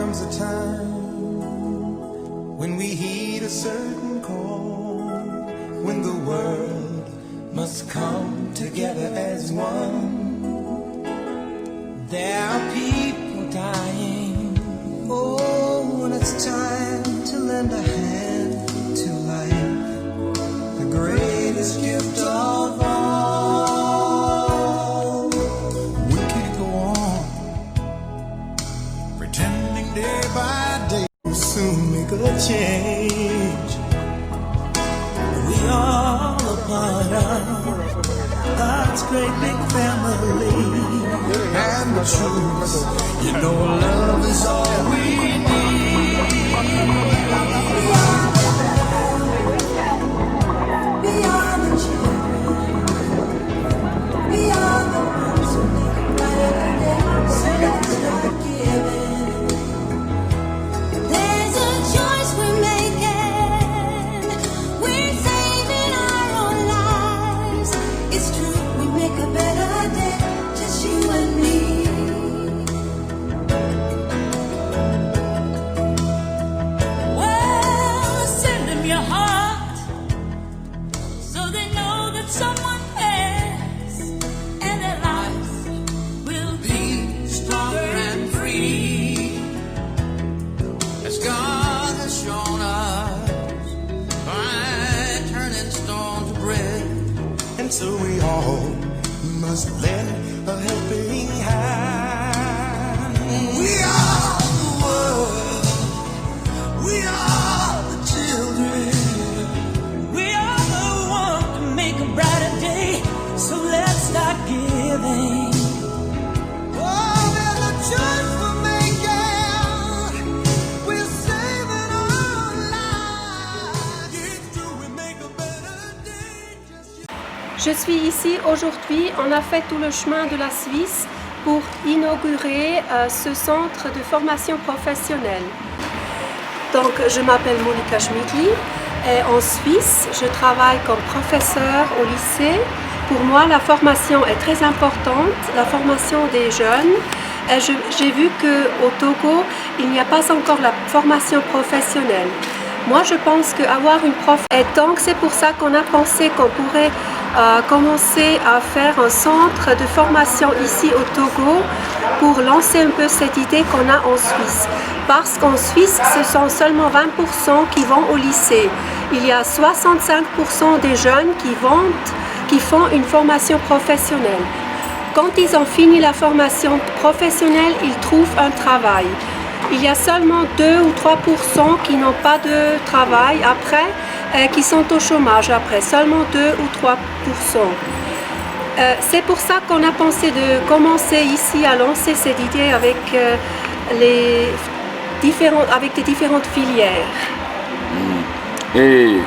comes a time when we heed a certain call, when the world must come together as one. There are people dying. Oh, when it's time to lend a hand to life, the greatest gift of all. We can't go on pretending day by day we'll soon make a change. We all a part of God's great big family. And the truth, you know, love is all we need. We are the children. We are the ones who make it better than so let's start giving. There's a choice we're making. We're saving our own lives. It's true, we make a better day, just you and me. Well, send them your heart so they know that someone cares, and their lives will be stronger and free. As God has shown us by turning stone to bread, and so we all must lend a helping hand. We are the world. We are the children. We are the one to make a brighter day, so let's start giving. Oh, there's a choice we're making. We're saving our lives. It's true, we make a better day. Je suis ici aujourd'hui, on a fait tout le chemin de la Suisse pour inaugurer ce centre de formation professionnelle. Donc je m'appelle Monika Schmidli et en Suisse je travaille comme professeur au lycée. Pour moi la formation est très importante, la formation des jeunes. Et j'ai vu qu'au Togo il n'y a pas encore la formation professionnelle. Moi je pense qu'avoir une prof et donc c'est pour ça qu'on a pensé qu'on pourrait commencer à faire un centre de formation ici au Togo pour lancer un peu cette idée qu'on a en Suisse. Parce qu'en Suisse, ce sont seulement 20% qui vont au lycée. Il y a 65% des jeunes qui font une formation professionnelle. Quand ils ont fini la formation professionnelle, ils trouvent un travail. Il y a seulement 2 ou 3% qui n'ont pas de travail après, qui sont au chômage après, seulement 2 ou 3%. C'est pour ça qu'on a pensé de commencer ici à lancer cette idée avec des différentes filières. Et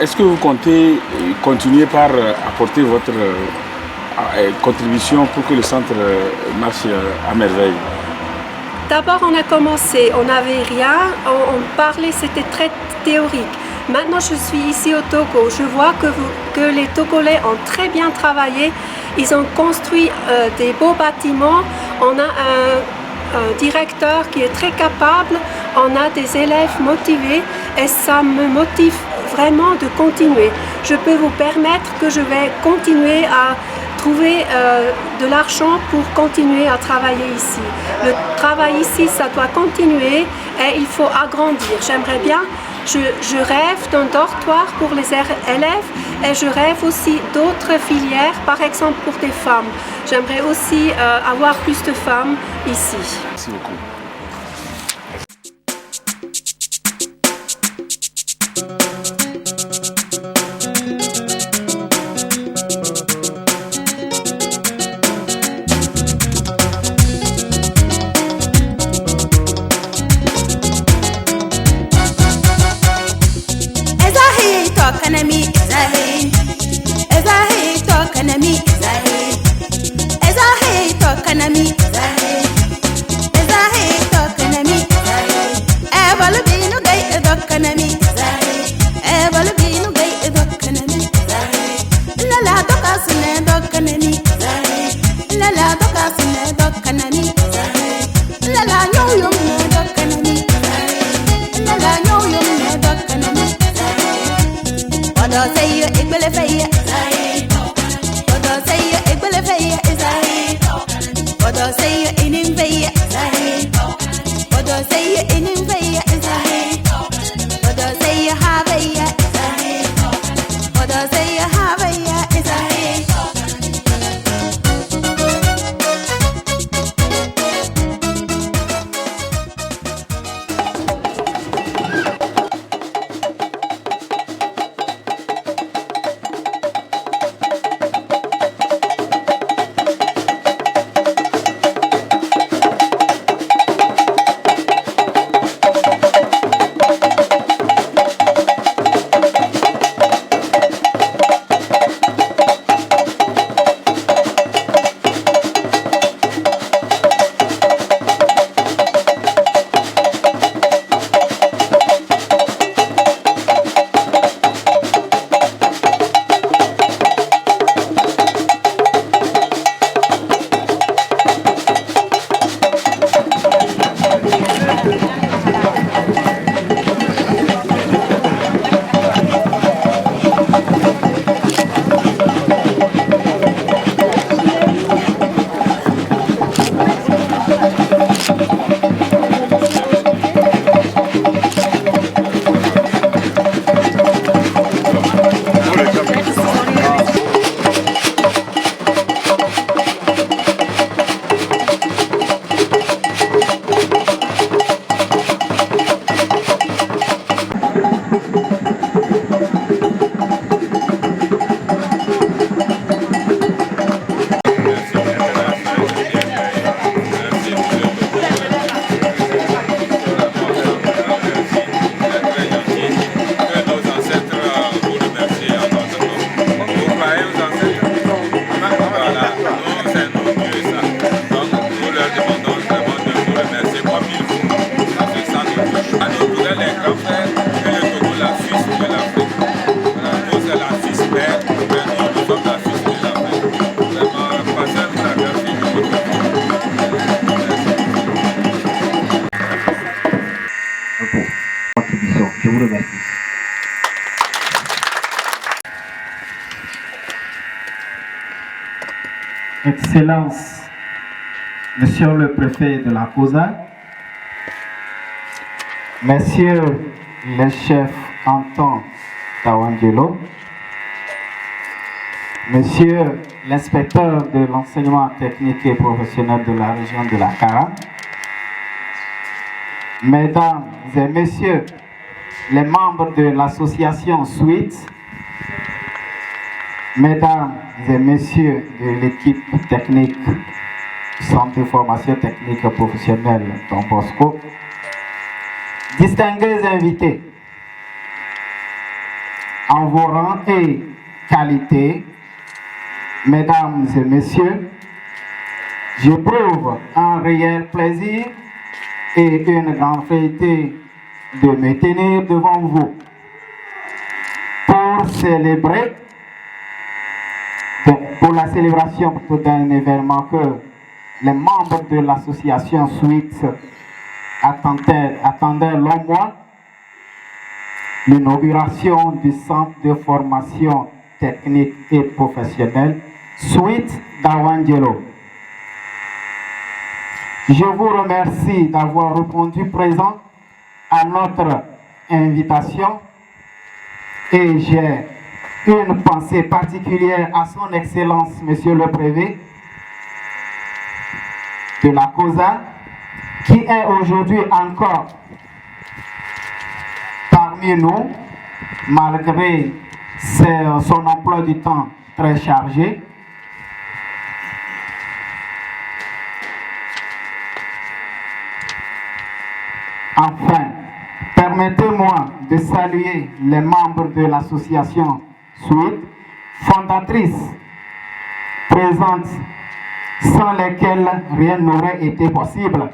est-ce que vous comptez continuer par apporter votre contribution pour que le centre marche à merveille? D'abord, on a commencé, on n'avait rien, on parlait, c'était très théorique. Maintenant, je suis ici au Togo. Je vois que les Togolais ont très bien travaillé. Ils ont construit des beaux bâtiments. On a un directeur qui est très capable. On a des élèves motivés et ça me motive vraiment de continuer. Je peux vous permettre que je vais continuer à trouver de l'argent pour continuer à travailler ici. Le travail ici, ça doit continuer et il faut agrandir. J'aimerais bien, je rêve d'un dortoir pour les élèves et je rêve aussi d'autres filières, par exemple pour des femmes. J'aimerais aussi avoir plus de femmes ici. Merci beaucoup. La Excellence, Monsieur le préfet de la COSA, Monsieur le chef canton d'Awangelo, Monsieur l'inspecteur de l'enseignement technique et professionnel de la région de la Kara, Mesdames et Messieurs les membres de l'association Suite, Mesdames et Messieurs de l'équipe technique Centre de formation technique professionnelle Don Bosco, distingués invités, en vos rangs et qualités, Mesdames et Messieurs, j'éprouve un réel plaisir et une grande fierté de me tenir devant vous pour célébrer, pour la célébration d'un événement que les membres de l'association Suite attendaient long mois, l'inauguration du centre de formation technique et professionnelle Suite d'Awangelo. Je vous remercie d'avoir répondu présent à notre invitation et j'ai une pensée particulière à son Excellence, Monsieur le Préfet de la COSA, qui est aujourd'hui encore parmi nous, malgré son emploi du temps très chargé. Enfin, permettez-moi de saluer les membres de l'association Suite, fondatrice, présente, sans lesquelles rien n'aurait été possible.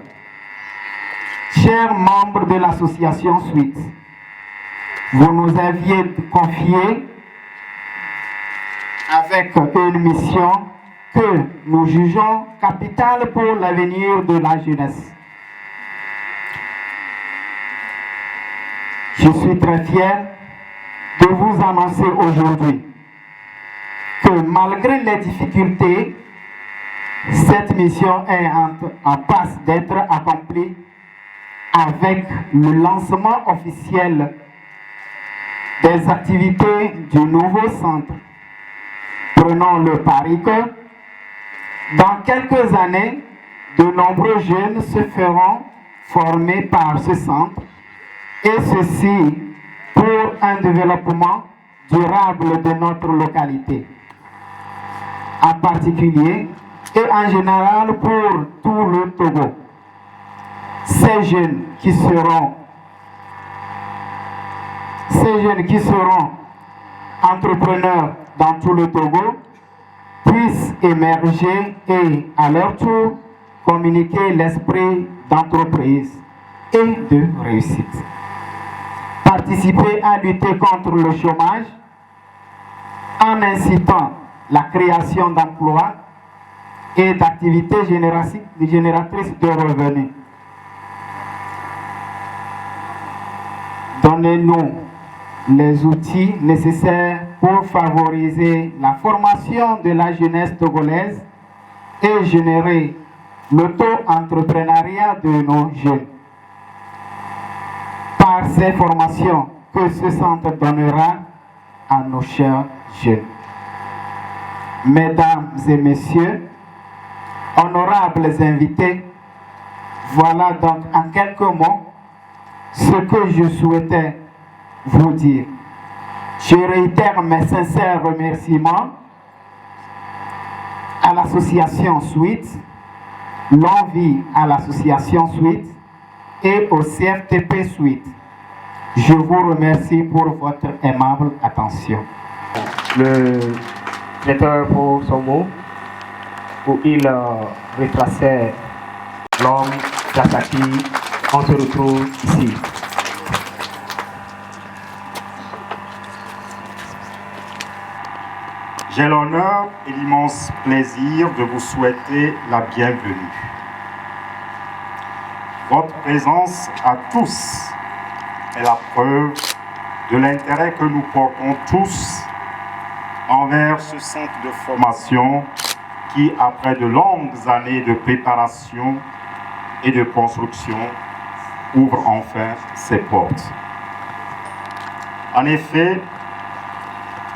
Chers membres de l'association Suite, vous nous aviez confié avec une mission que nous jugeons capitale pour l'avenir de la jeunesse. Je suis très fier de vous annoncer aujourd'hui que malgré les difficultés, cette mission est en passe d'être accomplie avec le lancement officiel des activités du nouveau centre. Prenons le pari que dans quelques années, de nombreux jeunes se feront former par ce centre, et ceci pour un développement durable de notre localité, en particulier et en général pour tout le Togo. Ces jeunes qui seront entrepreneurs dans tout le Togo puissent émerger et à leur tour communiquer l'esprit d'entreprise et de réussite. Participer à lutter contre le chômage en incitant la création d'emplois et d'activités génératrices de revenus. Donnez-nous les outils nécessaires pour favoriser la formation de la jeunesse togolaise et générer l'auto-entrepreneuriat de nos jeunes. Par ces formations que ce centre donnera à nos chers jeunes. Mesdames et messieurs, honorables invités, voilà donc en quelques mots ce que je souhaitais vous dire. Je réitère mes sincères remerciements à l'association Suite, l'envie à l'association Suite et au CFTP Suite. Je vous remercie pour votre aimable attention. Le directeur pour son mot, où il retraçait l'homme grâce à qui on se retrouve ici. J'ai l'honneur et l'immense plaisir de vous souhaiter la bienvenue. Votre présence à tous est la preuve de l'intérêt que nous portons tous envers ce centre de formation qui, après de longues années de préparation et de construction, ouvre enfin ses portes. En effet,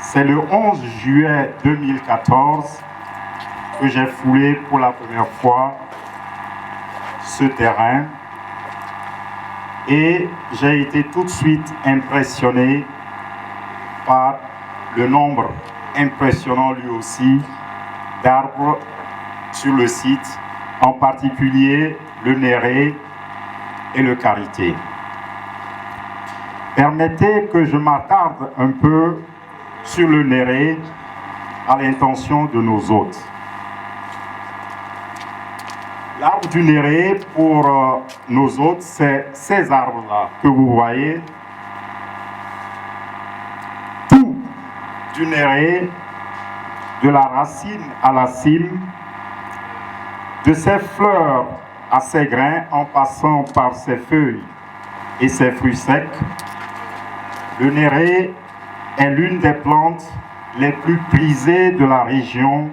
c'est le 11 juillet 2014 que j'ai foulé pour la première fois ce terrain et j'ai été tout de suite impressionné par le nombre impressionnant lui aussi d'arbres sur le site, en particulier le néré et le karité. Permettez que je m'attarde un peu sur le néré à l'intention de nos hôtes. L'arbre du néré pour nos hôtes, c'est ces arbres-là que vous voyez. Tout du néré, de la racine à la cime, de ses fleurs à ses grains en passant par ses feuilles et ses fruits secs, le néré est l'une des plantes les plus prisées de la région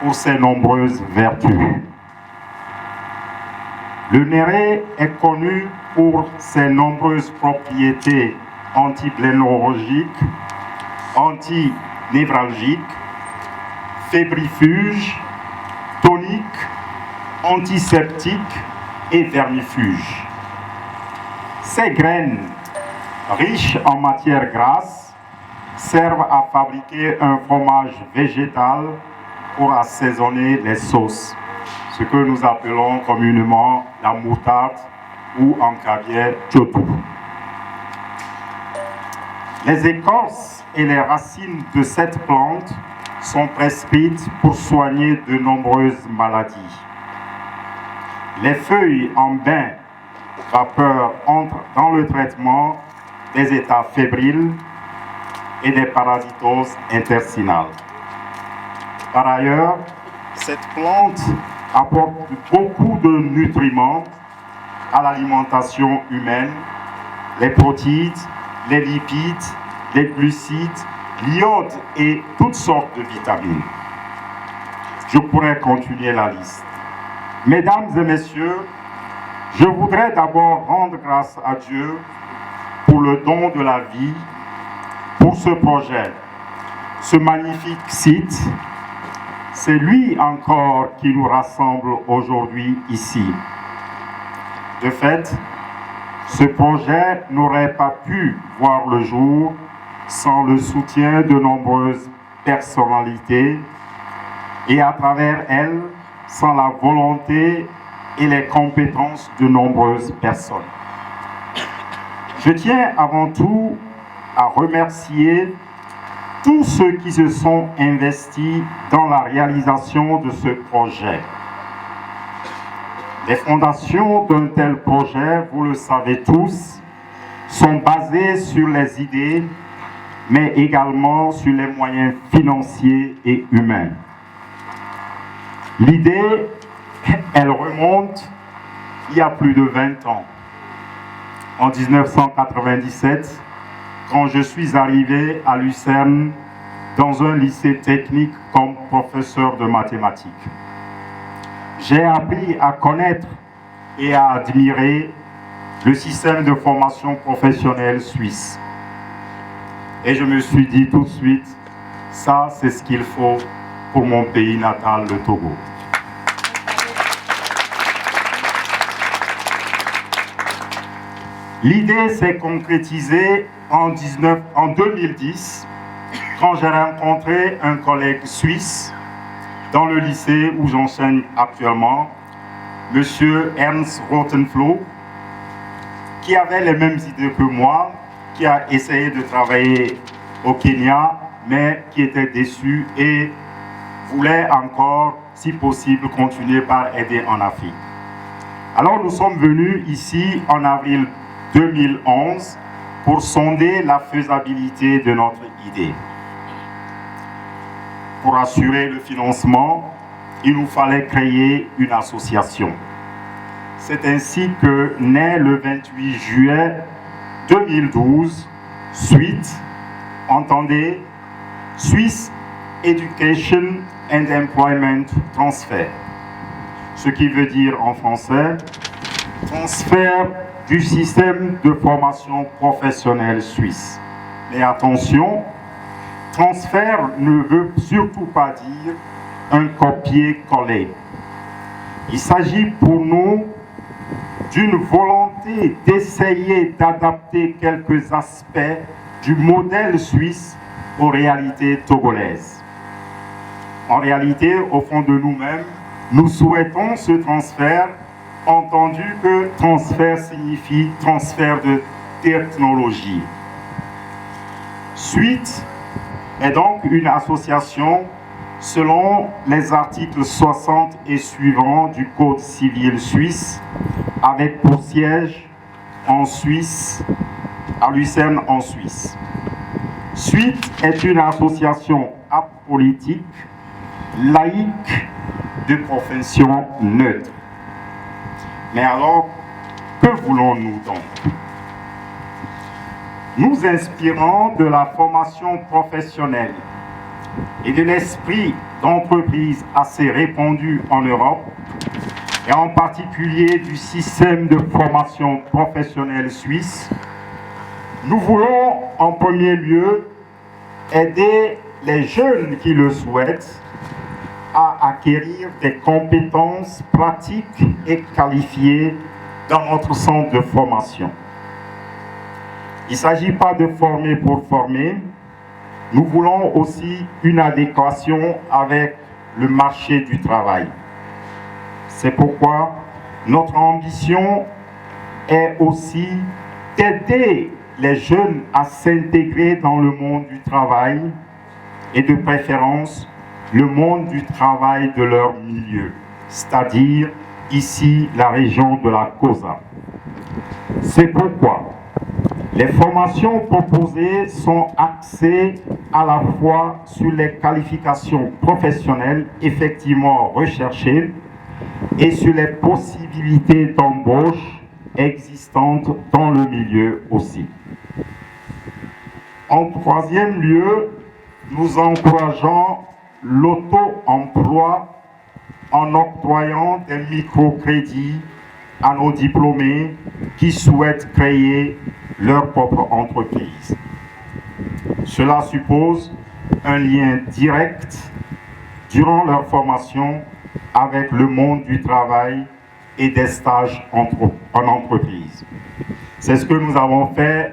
pour ses nombreuses vertus. Le néré est connu pour ses nombreuses propriétés antiblénologiques, antinévralgiques, fébrifuges, toniques, antiseptiques et vermifuges. Ces graines, riches en matières grasses, servent à fabriquer un fromage végétal pour assaisonner les sauces, ce que nous appelons communément la moutarde ou en caviar chotou. Les écorces et les racines de cette plante sont prescrites pour soigner de nombreuses maladies. Les feuilles en bain vapeur entrent dans le traitement des états fébriles et des parasitoses intestinales. Par ailleurs, cette plante apporte beaucoup de nutriments à l'alimentation humaine, les protéines, les lipides, les glucides, l'iode et toutes sortes de vitamines. Je pourrais continuer la liste. Mesdames et messieurs, je voudrais d'abord rendre grâce à Dieu pour le don de la vie, pour ce projet, ce magnifique site. C'est lui encore qui nous rassemble aujourd'hui ici. De fait, ce projet n'aurait pas pu voir le jour sans le soutien de nombreuses personnalités et à travers elles, sans la volonté et les compétences de nombreuses personnes. Je tiens avant tout à remercier tous ceux qui se sont investis dans la réalisation de ce projet. Les fondations d'un tel projet, vous le savez tous, sont basées sur les idées, mais également sur les moyens financiers et humains. L'idée, elle remonte il y a plus de 20 ans, en 1997, quand je suis arrivé à Lucerne dans un lycée technique comme professeur de mathématiques. J'ai appris à connaître et à admirer le système de formation professionnelle suisse. Et je me suis dit tout de suite, ça c'est ce qu'il faut pour mon pays natal, le Togo. L'idée s'est concrétisée en 2010, quand j'ai rencontré un collègue suisse dans le lycée où j'enseigne actuellement, M. Ernst Rothenfloh, qui avait les mêmes idées que moi, qui a essayé de travailler au Kenya, mais qui était déçu et voulait encore, si possible, continuer par aider en Afrique. Alors nous sommes venus ici en avril 2011 pour sonder la faisabilité de notre idée. Pour assurer le financement, il nous fallait créer une association. C'est ainsi que naît le 28 juillet 2012, SWEET, entendez, Swiss Education and Employment Transfer. Ce qui veut dire en français transfert du système de formation professionnelle suisse. Mais attention, transfert ne veut surtout pas dire un copier-coller. Il s'agit pour nous d'une volonté d'essayer d'adapter quelques aspects du modèle suisse aux réalités togolaises. En réalité, au fond de nous-mêmes, nous souhaitons ce transfert, entendu que transfert signifie transfert de technologie. Suite est donc une association selon les articles 60 et suivants du Code civil suisse, avec pour siège en Suisse, à Lucerne en Suisse. Suite est une association apolitique, laïque, de profession neutre. Mais alors, que voulons-nous donc? Nous inspirons de la formation professionnelle et de l'esprit d'entreprise assez répandu en Europe, et en particulier du système de formation professionnelle suisse. Nous voulons en premier lieu aider les jeunes qui le souhaitent à acquérir des compétences pratiques et qualifiées dans notre centre de formation. Il ne s'agit pas de former pour former. Nous voulons aussi une adéquation avec le marché du travail. C'est pourquoi notre ambition est aussi d'aider les jeunes à s'intégrer dans le monde du travail et de préférence le monde du travail de leur milieu, c'est-à-dire ici la région de la COSA. C'est pourquoi les formations proposées sont axées à la fois sur les qualifications professionnelles effectivement recherchées et sur les possibilités d'embauche existantes dans le milieu aussi. En troisième lieu, nous encourageons l'auto-emploi en octroyant des microcrédits à nos diplômés qui souhaitent créer leur propre entreprise. Cela suppose un lien direct durant leur formation avec le monde du travail et des stages en entreprise. C'est ce que nous avons fait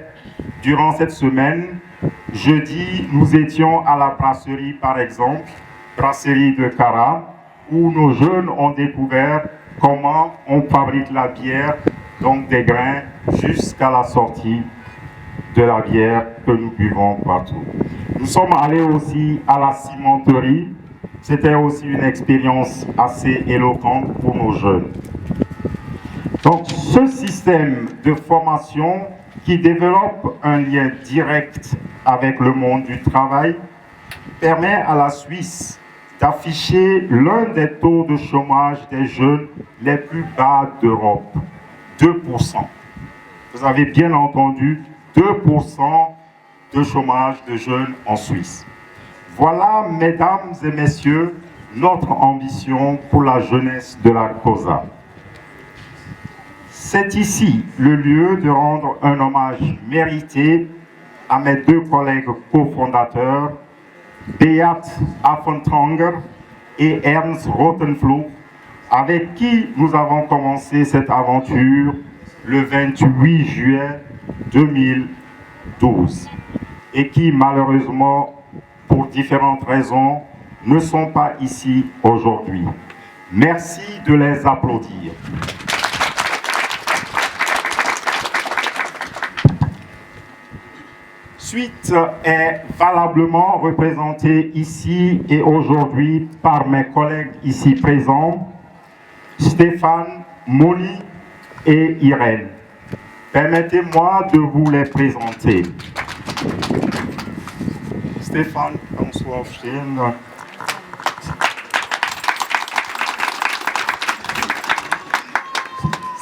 durant cette semaine. Jeudi, nous étions à la brasserie, par exemple, brasserie de Cara, où nos jeunes ont découvert comment on fabrique la bière, donc des grains, jusqu'à la sortie de la bière que nous buvons partout. Nous sommes allés aussi à la cimenterie. C'était aussi une expérience assez éloquente pour nos jeunes. Donc, ce système de formation qui développe un lien direct avec le monde du travail permet à la Suisse d'afficher l'un des taux de chômage des jeunes les plus bas d'Europe, 2%. Vous avez bien entendu, 2% de chômage de jeunes en Suisse. Voilà, mesdames et messieurs, notre ambition pour la jeunesse de la COSA. C'est ici le lieu de rendre un hommage mérité à mes deux collègues cofondateurs, Beat Affentranger et Ernst Rothenfluch, avec qui nous avons commencé cette aventure le 28 juillet 2012 et qui malheureusement, pour différentes raisons, ne sont pas ici aujourd'hui. Merci de les applaudir. Suite est valablement représentée ici et aujourd'hui par mes collègues ici présents, Stéphane, Molly et Irène. Permettez-moi de vous les présenter. Stéphane, bonsoir.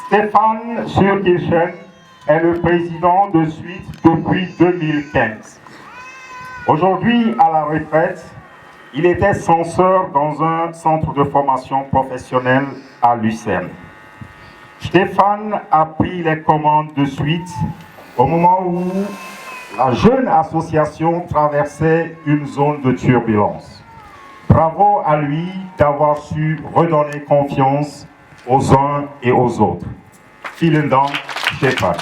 Stéphane Surkirchen est le président de Suite depuis 2015. Aujourd'hui, à la retraite, Il était censeur dans un centre de formation professionnelle à Lucerne. Stéphane a pris les commandes de suite au moment où la jeune association traversait une zone de turbulence. Bravo à lui d'avoir su redonner confiance aux uns et aux autres. Vielen Dank, Stéphane.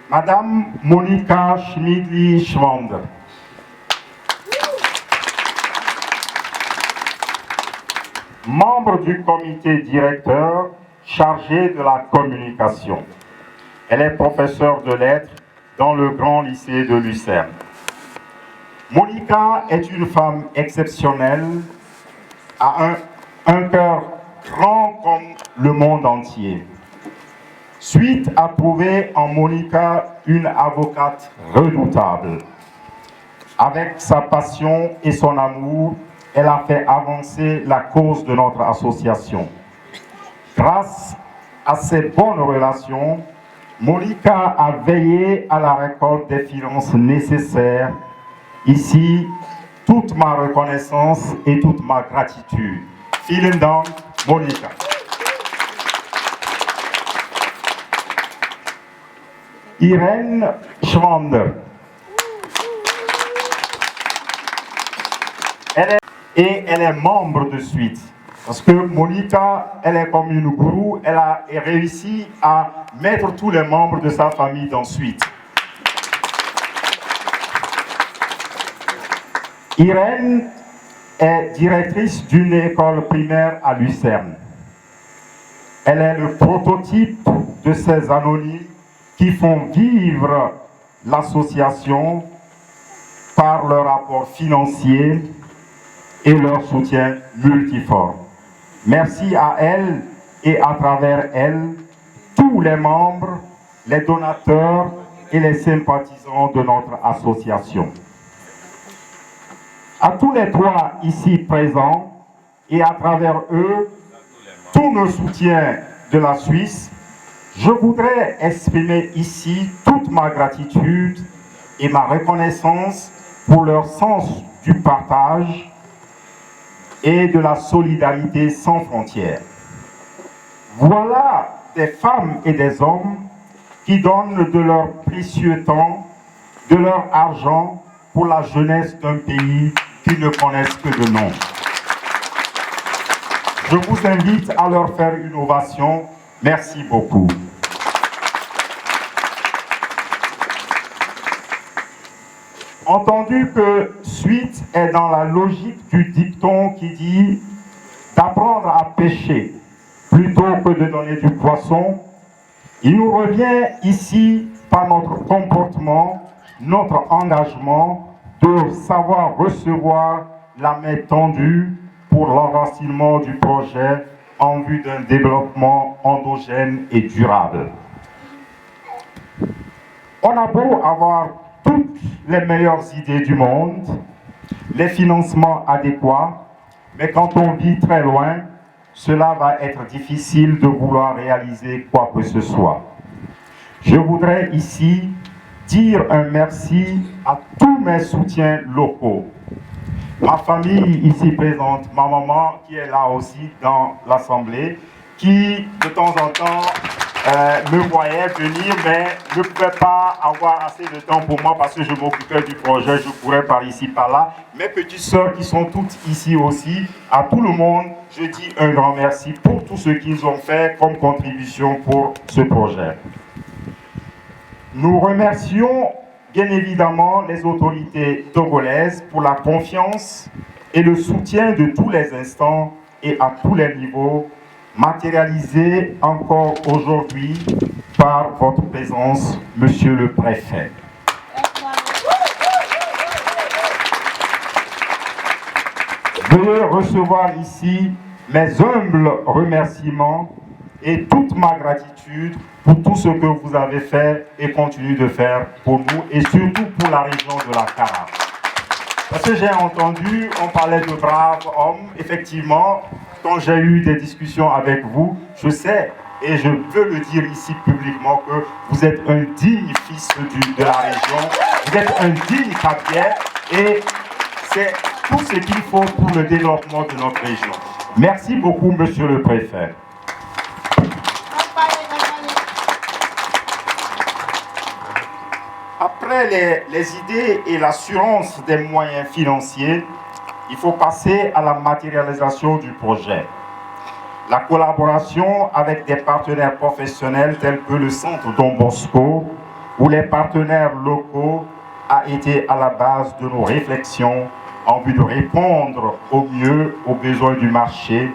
Madame Monika Schmidli-Schwander. Membre du comité directeur chargé de la communication. Elle est professeure de lettres dans le grand lycée de Lucerne. Monika est une femme exceptionnelle, a un cœur grand comme le monde entier. Suite a trouvé en Monika une avocate redoutable. Avec sa passion et son amour, elle a fait avancer la cause de notre association. Grâce à ces bonnes relations, Monika a veillé à la récolte des finances nécessaires. Ici, toute ma reconnaissance et toute ma gratitude. Vielen Dank, Monika. Irène Schwander. Elle est membre de Suite. Parce que Monika, elle est comme une gourou, elle a réussi à mettre tous les membres de sa famille dans Suite. Irène est directrice d'une école primaire à Lucerne. Elle est le prototype de ces anonymes qui font vivre l'association par leur apport financier et leur soutien multiforme. Merci à elle et à travers elle, tous les membres, les donateurs et les sympathisants de notre association. À tous les trois ici présents et à travers eux, tous nos soutiens de la Suisse, je voudrais exprimer ici toute ma gratitude et ma reconnaissance pour leur sens du partage et de la solidarité sans frontières. Voilà des femmes et des hommes qui donnent de leur précieux temps, de leur argent pour la jeunesse d'un pays qu'ils ne connaissent que de nom. Je vous invite à leur faire une ovation. Merci beaucoup. Entendu que Suite est dans la logique du dicton qui dit d'apprendre à pêcher plutôt que de donner du poisson, il nous revient ici par notre comportement, notre engagement de savoir recevoir la main tendue pour l'enracinement du projet en vue d'un développement endogène et durable. On a beau avoir toutes les meilleures idées du monde, les financements adéquats, mais quand on vit très loin, cela va être difficile de vouloir réaliser quoi que ce soit. Je voudrais ici dire un merci à tous mes soutiens locaux. Ma famille ici présente, ma maman qui est là aussi dans l'Assemblée, qui de temps en temps me voyait venir, mais ne pouvait pas avoir assez de temps pour moi parce que je m'occupais du projet, je courais par ici, par là. Mes petites sœurs qui sont toutes ici aussi, à tout le monde, je dis un grand merci pour tout ce qu'ils ont fait comme contribution pour ce projet. Nous remercions bien évidemment les autorités togolaises pour la confiance et le soutien de tous les instants et à tous les niveaux, matérialisé encore aujourd'hui par votre présence, Monsieur le Préfet. Veuillez recevoir ici mes humbles remerciements et toute ma gratitude pour tout ce que vous avez fait et continuez de faire pour nous et surtout pour la région de la Carafe. Parce que j'ai entendu, on parlait de braves hommes, effectivement, quand j'ai eu des discussions avec vous, je sais et je veux le dire ici publiquement que vous êtes un digne fils de la région, vous êtes un digne Cap-Vert et c'est tout ce qu'il faut pour le développement de notre région. Merci beaucoup, monsieur le préfet. Après les idées et l'assurance des moyens financiers, il faut passer à la matérialisation du projet. La collaboration avec des partenaires professionnels tels que le Centre Don Bosco ou les partenaires locaux a été à la base de nos réflexions en vue de répondre au mieux aux besoins du marché,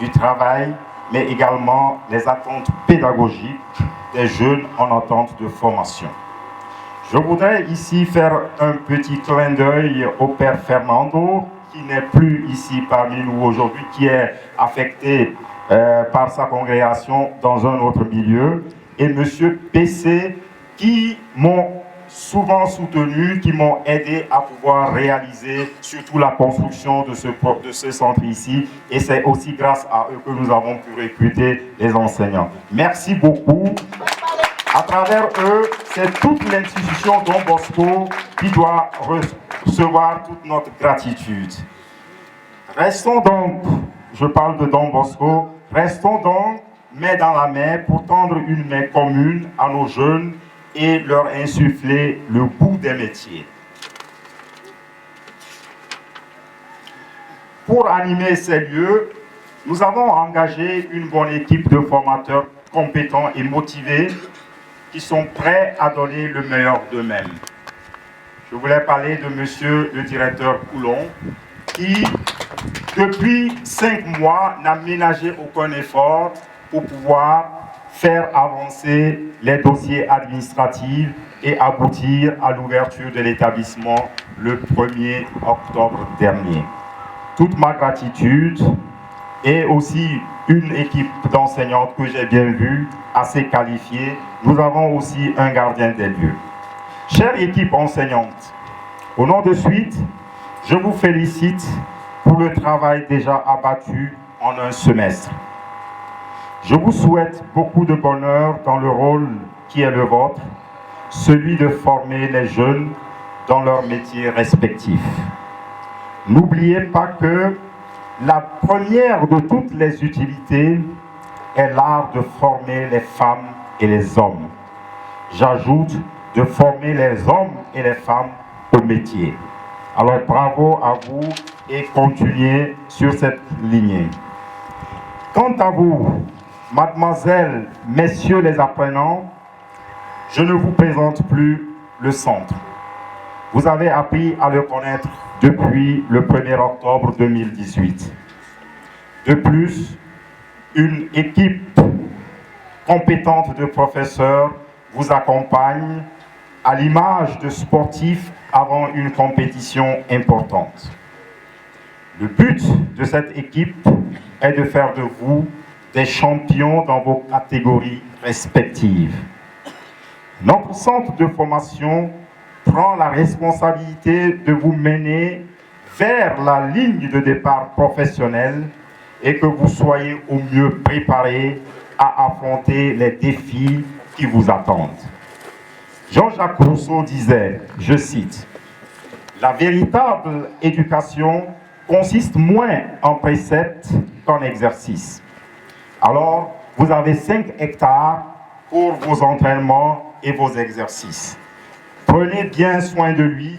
du travail, mais également les attentes pédagogiques des jeunes en attente de formation. Je voudrais ici faire un petit clin d'œil au Père Fernando, qui n'est plus ici parmi nous aujourd'hui, qui est affecté par sa congrégation dans un autre milieu, et M. PC, qui m'ont souvent soutenu, qui m'ont aidé à pouvoir réaliser surtout la construction de ce centre ici, et c'est aussi grâce à eux que nous avons pu recruter les enseignants. Merci beaucoup. À travers eux, c'est toute l'institution Don Bosco qui doit recevoir toute notre gratitude. Restons donc, je parle de Don Bosco, restons donc main dans la main pour tendre une main commune à nos jeunes et leur insuffler le goût des métiers. Pour animer ces lieux, nous avons engagé une bonne équipe de formateurs compétents et motivés qui sont prêts à donner le meilleur d'eux-mêmes. Je voulais parler de monsieur le directeur Coulon, qui, depuis 5 mois, n'a ménagé aucun effort pour pouvoir faire avancer les dossiers administratifs et aboutir à l'ouverture de l'établissement le 1er octobre dernier. Toute ma gratitude et aussi une équipe d'enseignantes que j'ai bien vue, assez qualifiée. Nous avons aussi un gardien des lieux. Chère équipe enseignante, au nom de Suite, je vous félicite pour le travail déjà abattu en un semestre. Je vous souhaite beaucoup de bonheur dans le rôle qui est le vôtre, celui de former les jeunes dans leurs métiers respectifs. N'oubliez pas que la première de toutes les utilités est l'art de former les femmes et les hommes. J'ajoute de former les hommes et les femmes au métier. Alors bravo à vous et continuez sur cette lignée. Quant à vous, mademoiselles, messieurs les apprenants, je ne vous présente plus le centre. Vous avez appris à le connaître depuis le 1er octobre 2018. De plus, une équipe compétente de professeurs vous accompagne à l'image de sportifs avant une compétition importante. Le but de cette équipe est de faire de vous des champions dans vos catégories respectives. Notre centre de formation prend la responsabilité de vous mener vers la ligne de départ professionnelle et que vous soyez au mieux préparés à affronter les défis qui vous attendent. Jean-Jacques Rousseau disait, je cite, « La véritable éducation consiste moins en préceptes qu'en exercice. » Alors, vous avez 5 hectares pour vos entraînements et vos exercices. Prenez bien soin de lui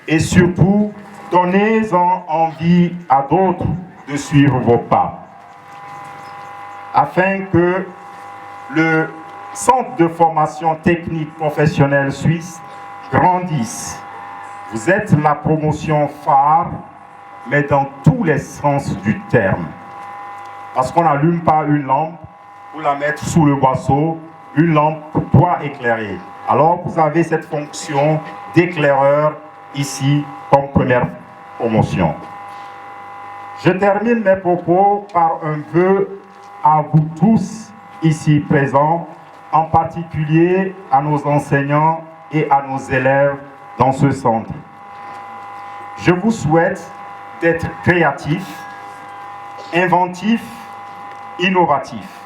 et surtout, donnez-en envie à d'autres de suivre vos pas. Afin que le Centre de formation technique professionnelle suisse grandisse. Vous êtes la promotion phare, mais dans tous les sens du terme. Parce qu'on n'allume pas une lampe pour la mettre sous le boisseau, une lampe doit éclairer. Alors vous avez cette fonction d'éclaireur ici comme première promotion. Je termine mes propos par un vœu à vous tous ici présents, en particulier à nos enseignants et à nos élèves dans ce centre. Je vous souhaite d'être créatifs, inventifs, innovatifs.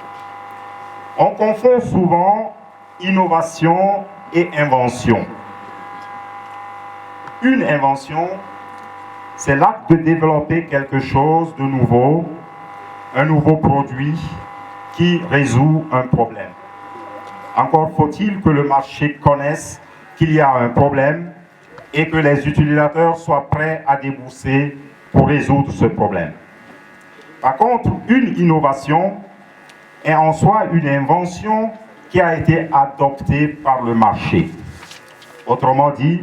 On confond souvent innovation et invention. Une invention, c'est l'acte de développer quelque chose de nouveau, un nouveau produit qui résout un problème. Encore faut-il que le marché connaisse qu'il y a un problème et que les utilisateurs soient prêts à débourser pour résoudre ce problème. Par contre, une innovation est en soi une invention qui a été adoptée par le marché. Autrement dit,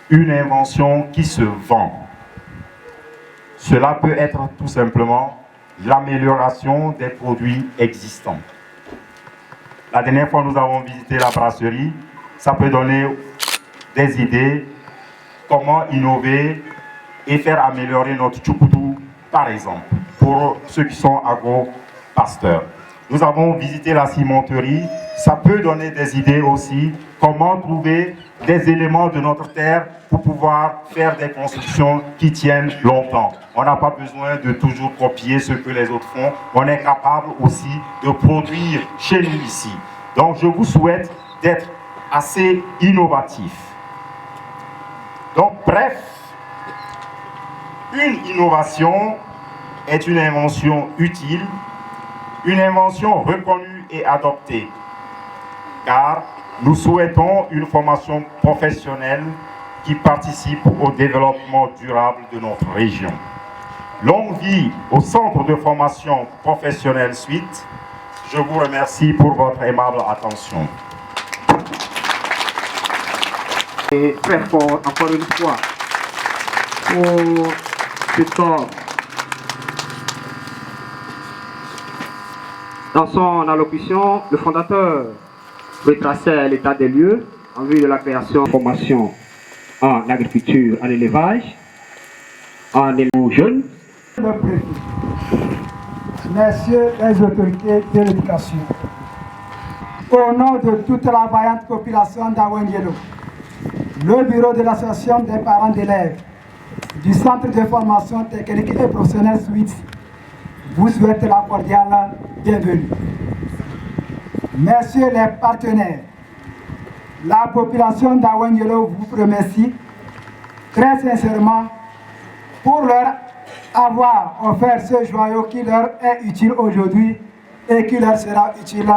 une invention qui se vend. Cela peut être tout simplement l'amélioration des produits existants. La dernière fois, nous avons visité la brasserie. Ça peut donner des idées, comment innover et faire améliorer notre tchoukoutou, par exemple, pour ceux qui sont agro-pasteurs. Nous avons visité la cimenterie. Ça peut donner des idées aussi, comment trouver des éléments de notre terre pour pouvoir faire des constructions qui tiennent longtemps. On n'a pas besoin de toujours copier ce que les autres font. On est capable aussi de produire chez nous ici. Donc je vous souhaite d'être assez innovatif. Donc bref, une innovation est une invention utile, une invention reconnue et adoptée. Car nous souhaitons une formation professionnelle qui participe au développement durable de notre région. Longue vie au Centre de formation professionnelle Suite. Je vous remercie pour votre aimable attention. Et très fort, encore une fois, pour ce sort. Dans son allocution, le fondateur retraçait l'état des lieux en vue de la création de formation en agriculture, en élevage, en élevage jeune. Le préfet, messieurs les autorités de l'éducation, au nom de toute la vaillante population d'Awengelo, le bureau de l'association des parents d'élèves du Centre de formation technique et professionnelle Suite vous souhaite la cordiale bienvenue. Messieurs les partenaires, la population d'Awengelo vous remercie très sincèrement pour leur avoir offert ce joyau qui leur est utile aujourd'hui et qui leur sera utile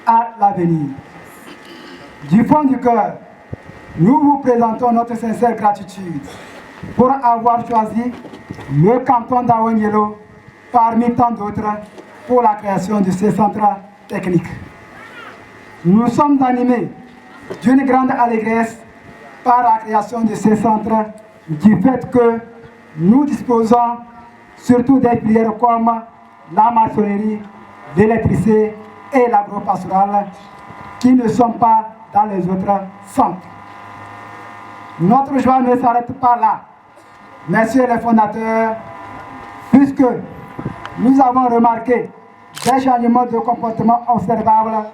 à l'avenir. Du fond du cœur, nous vous présentons notre sincère gratitude pour avoir choisi le canton d'Awengelo parmi tant d'autres pour la création de ces centres techniques. Nous sommes animés d'une grande allégresse par la création de ces centres du fait que nous disposons surtout des filières comme la maçonnerie, l'électricité et l'agropastoral qui ne sont pas dans les autres centres. Notre joie ne s'arrête pas là, messieurs les fondateurs, puisque nous avons remarqué des changements de comportement observables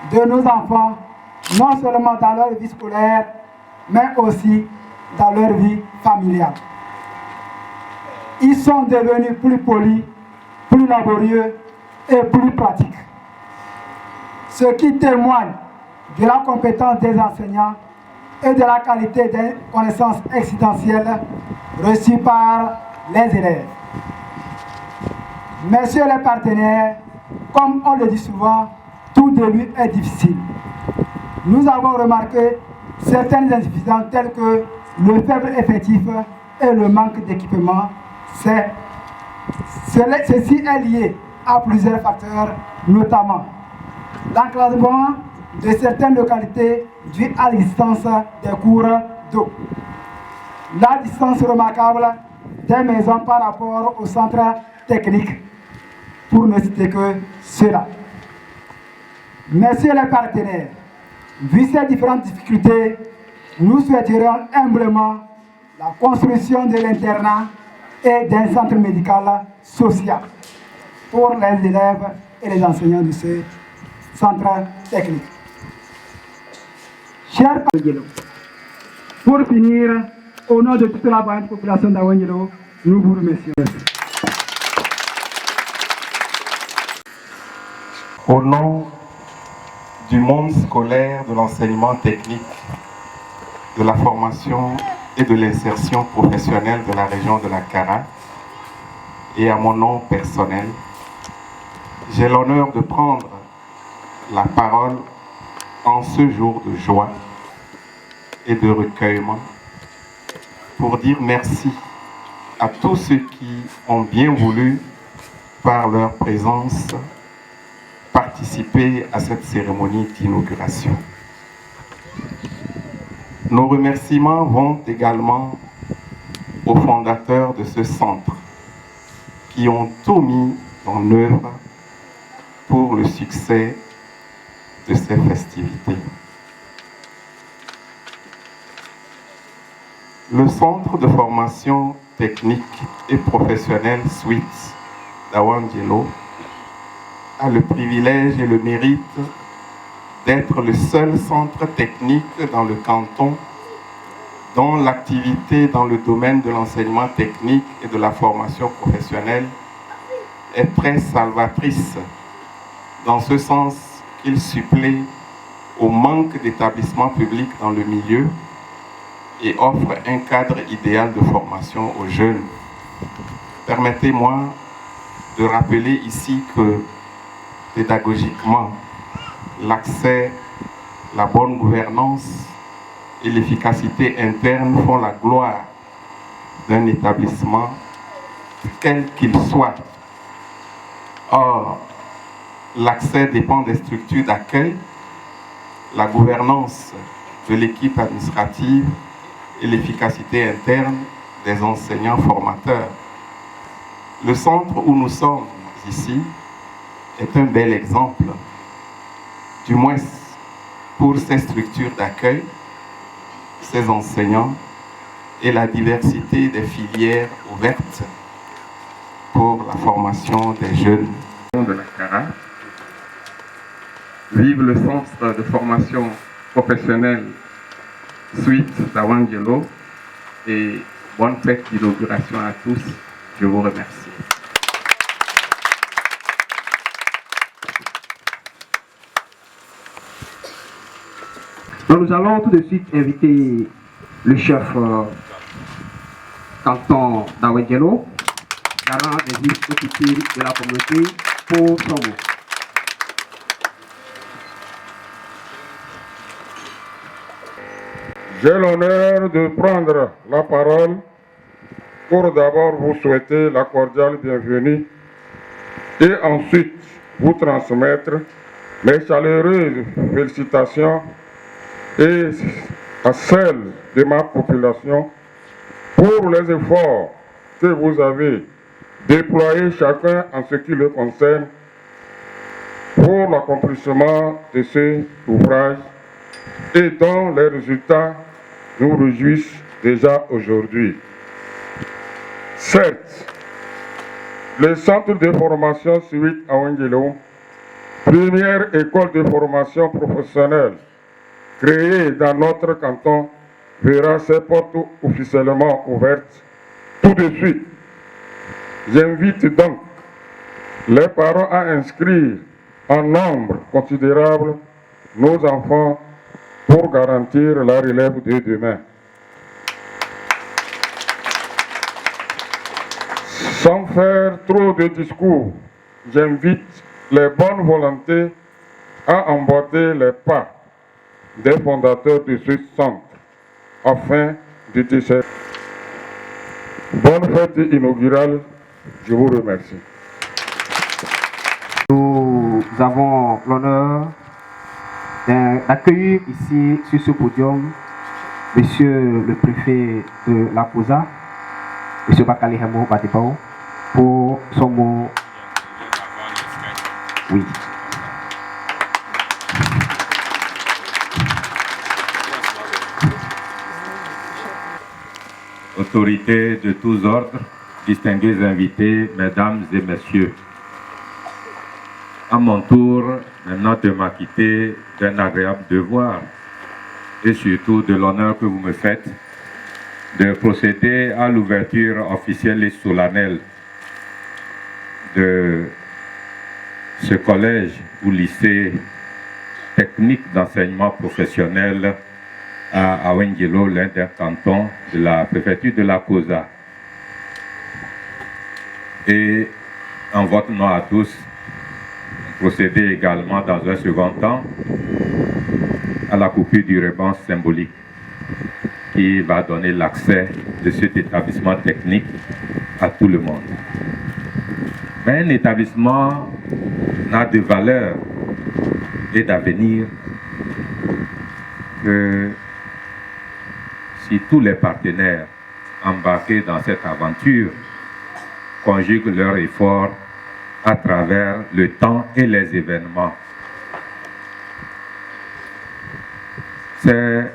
de nos enfants, non seulement dans leur vie scolaire, mais aussi dans leur vie familiale. Ils sont devenus plus polis, plus laborieux et plus pratiques. Ce qui témoigne de la compétence des enseignants et de la qualité des connaissances existentielles reçues par les élèves. Messieurs les partenaires, comme on le dit souvent, tout début est difficile. Nous avons remarqué certaines insuffisances telles que le faible effectif et le manque d'équipement. Ceci est lié à plusieurs facteurs, notamment l'enclavement de certaines localités dû à l'existence des cours d'eau, la distance remarquable des maisons par rapport au centre technique, pour ne citer que cela. Messieurs les partenaires, vu ces différentes difficultés, nous souhaiterions humblement la construction de l'internat et d'un centre médical social pour les élèves et les enseignants de ce centre technique. Chers partenaires, pour finir, au nom de toute la vaillante population d'Awengelo, nous vous remercions. Au nom du monde scolaire de l'enseignement technique, de la formation et de l'insertion professionnelle de la région de la Kara, et à mon nom personnel, j'ai l'honneur de prendre la parole en ce jour de joie et de recueillement pour dire merci à tous ceux qui ont bien voulu, par leur présence, participer à cette cérémonie d'inauguration. Nos remerciements vont également aux fondateurs de ce centre qui ont tout mis en œuvre pour le succès de ces festivités. Le centre de formation technique et professionnelle Suite d'Awangelo a le privilège et le mérite d'être le seul centre technique dans le canton dont l'activité dans le domaine de l'enseignement technique et de la formation professionnelle est très salvatrice, dans ce sens qu'il supplée au manque d'établissements publics dans le milieu et offre un cadre idéal de formation aux jeunes. Permettez-moi de rappeler ici que, pédagogiquement, l'accès, la bonne gouvernance et l'efficacité interne font la gloire d'un établissement, quel qu'il soit. Or, l'accès dépend des structures d'accueil, la gouvernance de l'équipe administrative et l'efficacité interne des enseignants formateurs. Le centre où nous sommes ici est un bel exemple, du moins pour ces structures d'accueil, ces enseignants et la diversité des filières ouvertes pour la formation des jeunes de la Kara. Vive le centre de formation professionnelle Suite d'Awangelo et bonne fête d'inauguration à tous. Je vous remercie. Donc nous allons tout de suite inviter le chef canton d'Awangelo, garant des initiatives de la communauté, pour son mot. J'ai l'honneur de prendre la parole pour d'abord vous souhaiter la cordiale bienvenue et ensuite vous transmettre mes chaleureuses félicitations et à celles de ma population pour les efforts que vous avez déployés chacun en ce qui le concerne pour l'accomplissement de cet ouvrage et dont les résultats nous réjouissent déjà aujourd'hui. Certes, le centre de formation Suite Awangelo, première école de formation professionnelle créée dans notre canton, verra ses portes officiellement ouvertes tout de suite. J'invite donc les parents à inscrire en nombre considérable nos enfants pour garantir la relève de demain. Sans faire trop de discours, j'invite les bonnes volontés à emboîter les pas des fondateurs de ce centre afin de décider. Bonne fête inaugurale, je vous remercie. Nous avons l'honneur d'accueillir ici sur ce podium Monsieur le préfet de la POSA, Monsieur Bakali Hemo Batipao, pour son mot. Oui. Autorités de tous ordres, distingués invités, mesdames et messieurs, à mon tour maintenant de m'acquitter d'un agréable devoir et surtout de l'honneur que vous me faites de procéder à l'ouverture officielle et solennelle de ce collège ou lycée technique d'enseignement professionnel à Awengelo, l'un des cantons de la préfecture de la Kosa. Et en votre nom à tous, procéder également dans un second temps à la coupure du ruban symbolique qui va donner l'accès de cet établissement technique à tout le monde. Mais un établissement n'a de valeur et d'avenir que si tous les partenaires embarqués dans cette aventure conjuguent leurs efforts à travers le temps et les événements. C'est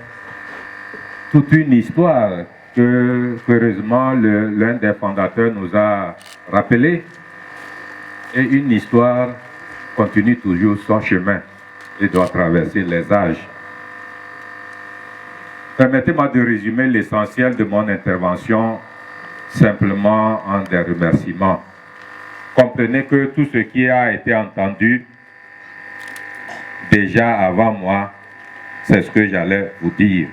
toute une histoire que, heureusement, l'un des fondateurs nous a rappelé. Et une histoire continue toujours son chemin et doit traverser les âges. Permettez-moi de résumer l'essentiel de mon intervention simplement en des remerciements. Comprenez que tout ce qui a été entendu déjà avant moi, c'est ce que j'allais vous dire.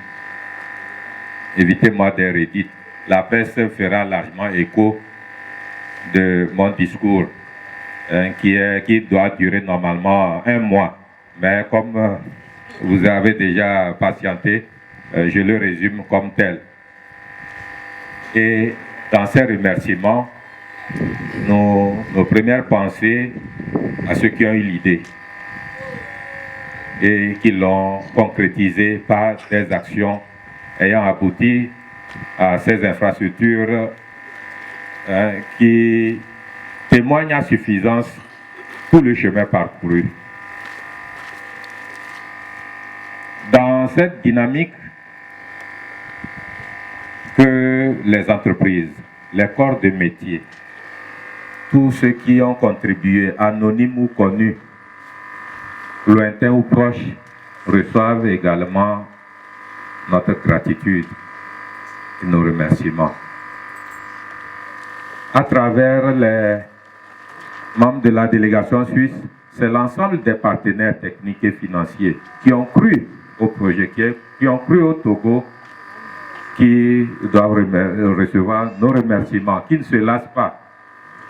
Évitez-moi des redites. La presse fera largement écho de mon discours qui doit durer normalement 1 mois. Mais comme vous avez déjà patienté, je le résume comme tel. Et dans ces remerciements, nos premières pensées à ceux qui ont eu l'idée et qui l'ont concrétisée par des actions ayant abouti à ces infrastructures qui témoignent à suffisance tout le chemin parcouru. Dans cette dynamique que les entreprises, les corps de métier, tous ceux qui ont contribué, anonymes ou connus, lointains ou proches, reçoivent également notre gratitude et nos remerciements. À travers les membres de la délégation suisse, c'est l'ensemble des partenaires techniques et financiers qui ont cru au projet, qui ont cru au Togo, qui doivent recevoir nos remerciements, qui ne se lassent pas.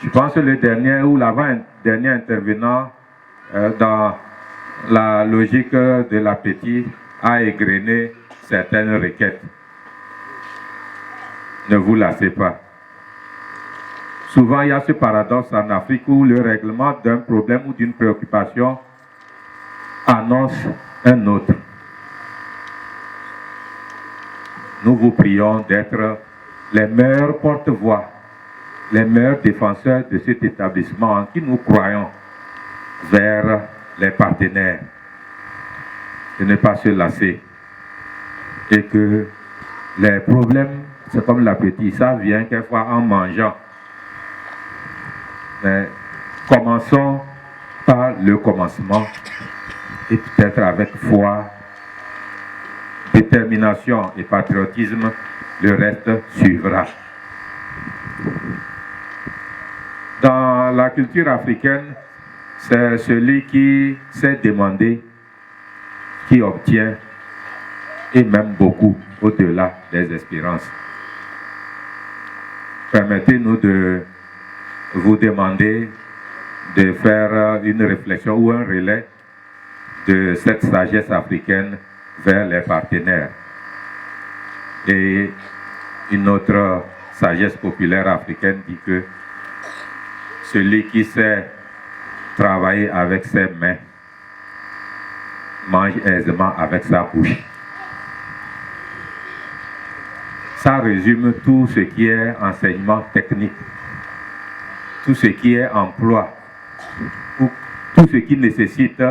Je pense que le dernier ou l'avant-dernier intervenant dans la logique de l'appétit a égrené certaines requêtes. Ne vous lassez pas. Souvent, il y a ce paradoxe en Afrique où le règlement d'un problème ou d'une préoccupation annonce un autre. Nous vous prions d'être les meilleurs porte-voix, les meilleurs défenseurs de cet établissement en qui nous croyons vers les partenaires. De ne pas se lasser. Et que les problèmes, c'est comme l'appétit, ça vient quelquefois en mangeant. Mais commençons par le commencement et peut-être avec foi, détermination et patriotisme, le reste suivra. Dans la culture africaine, c'est celui qui sait demander, qui obtient, et même beaucoup au-delà des espérances. Permettez-nous de vous demander de faire une réflexion ou un relais de cette sagesse africaine vers les partenaires. Et une autre sagesse populaire africaine dit que celui qui sait travailler avec ses mains mange aisément avec sa bouche. Ça résume tout ce qui est enseignement technique, tout ce qui est emploi, tout ce qui nécessite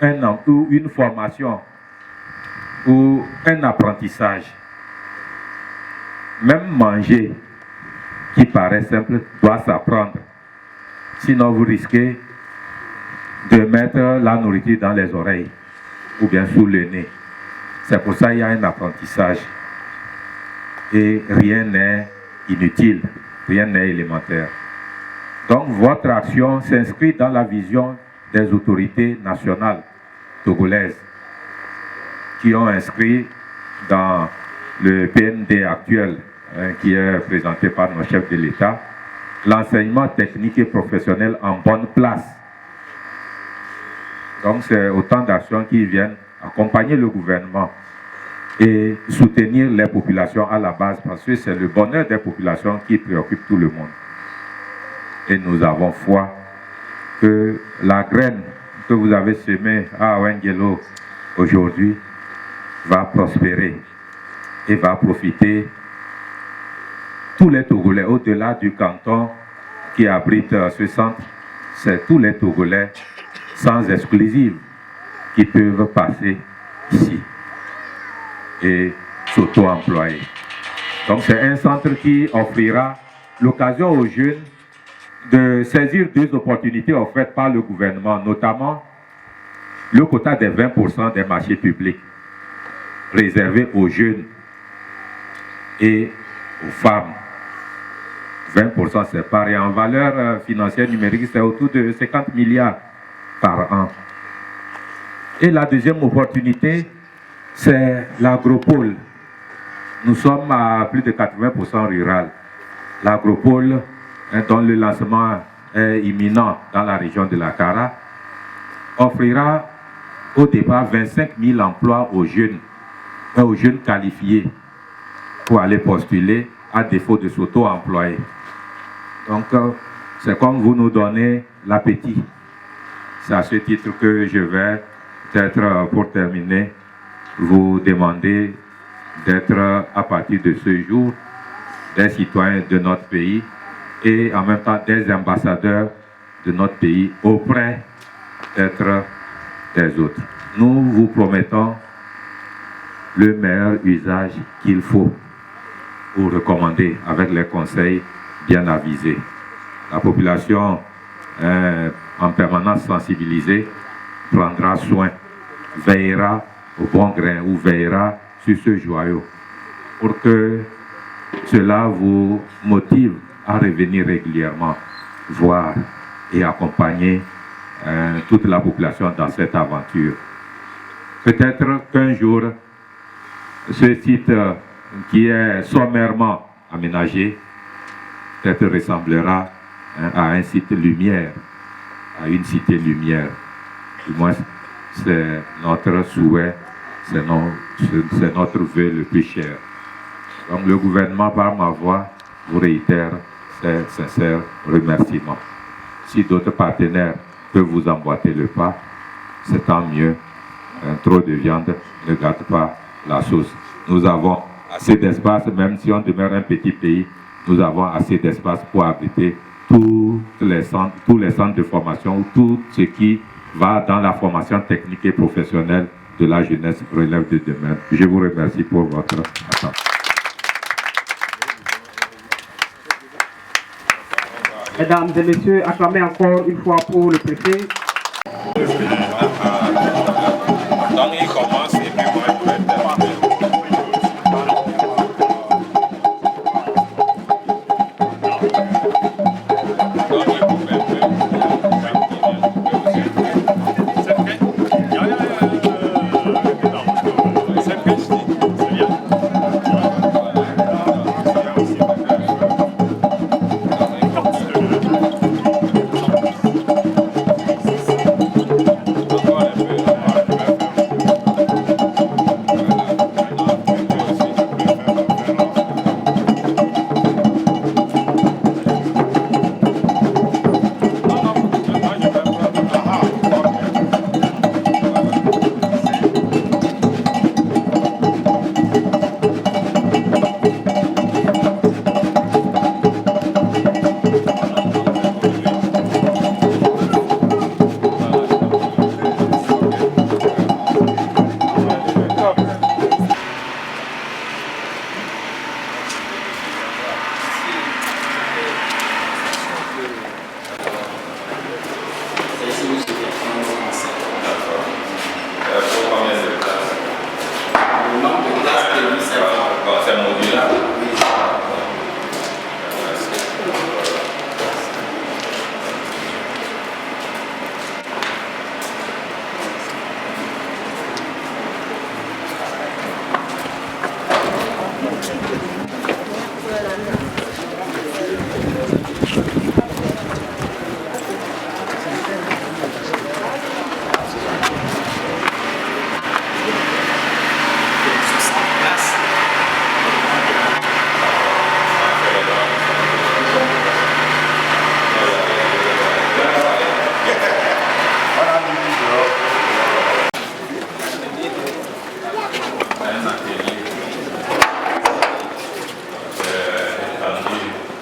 une formation ou un apprentissage. Même manger, qui paraît simple, doit s'apprendre. Sinon, vous risquez de mettre la nourriture dans les oreilles ou bien sous le nez. C'est pour ça qu'il y a un apprentissage. Et rien n'est inutile, rien n'est élémentaire. Donc votre action s'inscrit dans la vision des autorités nationales togolaises qui ont inscrit dans le PND actuel, qui est présenté par nos chefs de l'État, l'enseignement technique et professionnel en bonne place. Donc c'est autant d'actions qui viennent accompagner le gouvernement et soutenir les populations à la base, parce que c'est le bonheur des populations qui préoccupe tout le monde. Et nous avons foi que la graine que vous avez semée à Wengelo aujourd'hui va prospérer et va profiter tous les Togolais, au-delà du canton qui abrite ce centre. C'est tous les Togolais sans exclusive qui peuvent passer ici et s'auto-employer. Donc c'est un centre qui offrira l'occasion aux jeunes de saisir deux opportunités offertes par le gouvernement, notamment le quota des 20% des marchés publics réservés aux jeunes et aux femmes. 20% c'est pas rien. En valeur financière numérique, c'est autour de 50 milliards par an. Et la deuxième opportunité, c'est l'agropole. Nous sommes à plus de 80% rural. L'agropole, dont le lancement est imminent dans la région de la Kara, offrira au départ 25 000 emplois aux jeunes qualifiés pour aller postuler à défaut de s'auto-employer. Donc, c'est comme vous nous donnez l'appétit. C'est à ce titre que je vais, peut-être pour terminer, vous demander d'être à partir de ce jour des citoyens de notre pays et en même temps des ambassadeurs de notre pays auprès d'être des autres. Nous vous promettons le meilleur usage qu'il faut pour recommander avec les conseils bien avisés. La population en permanence sensibilisée prendra soin, veillera au bon grain ou veillera sur ce joyau pour que cela vous motive à revenir régulièrement voir et accompagner toute la population dans cette aventure. Peut-être qu'un jour, ce site qui est sommairement aménagé peut-être ressemblera à un site lumière, à une cité lumière. Du moins, c'est notre souhait, c'est notre vœu le plus cher. Donc le gouvernement, par ma voix, vous réitère ses sincères remerciements. Si d'autres partenaires peuvent vous emboîter le pas, c'est tant mieux. Trop de viande ne gâte pas la sauce. Nous avons assez d'espace, même si on demeure un petit pays, nous avons assez d'espace pour abriter tous les centres de formation, tout ce qui va dans la formation technique et professionnelle de la jeunesse relève de demain. Je vous remercie pour votre attention. Mesdames et messieurs, acclamez encore une fois pour le préfet. Donc il commence et puis moi je vais terminer.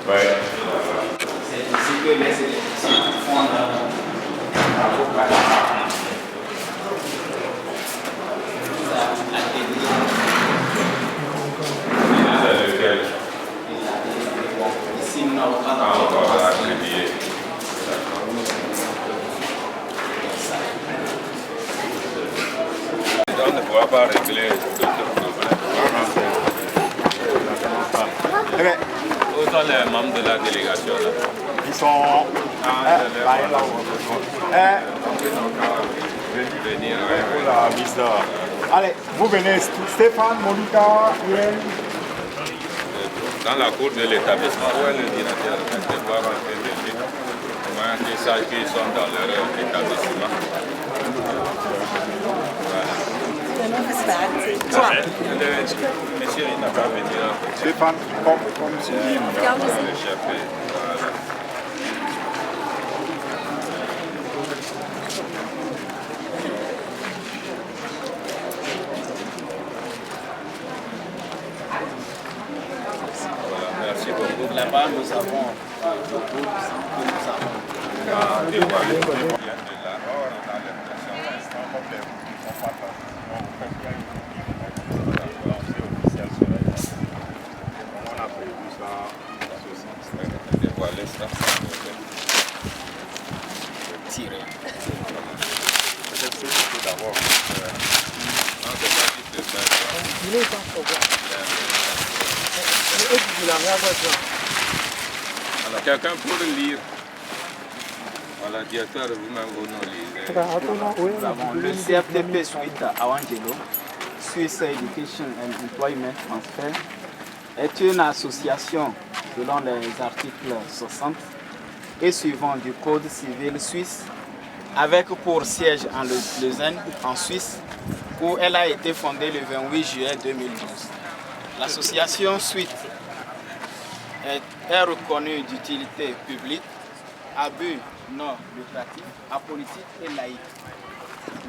C'est ici que les électriciens font travaux pratiques. Ici, on n'a pas d'atelier. On ne pourra pas régler d'autres problèmes. Où sont les membres de la délégation là? Ils sont... Venir, Allez, vous venez, Stéphane, Monica, Irène. dans la cour de l'établissement, où est le directeur? Je ne sais pas rentrer dessus. Au moins qu'ils sachent qu'ils sont dans leur établissement. Monsieur, il n'a pas venu. Stéphane, comme tu dis, Le chef. Voilà. Merci beaucoup. Là-bas, nous avons beaucoup de dévoilé. Dévoiler ça. tirer. Peut-être que c'est d'abord. Non, c'est pas qui se fait. Alors, quelqu'un pour lire. Voilà, directeur, vous-même, vous nous lisez. Nous avons le CFTP Suite à Awangelo, Swiss Education and Employment Transfer, est une association selon les articles 60 et suivants du Code civil suisse, avec pour siège en Lausanne, en Suisse, où elle a été fondée le 28 juillet 2012. L'association Suite est reconnue d'utilité publique à but non lucratif, apolitique et laïque.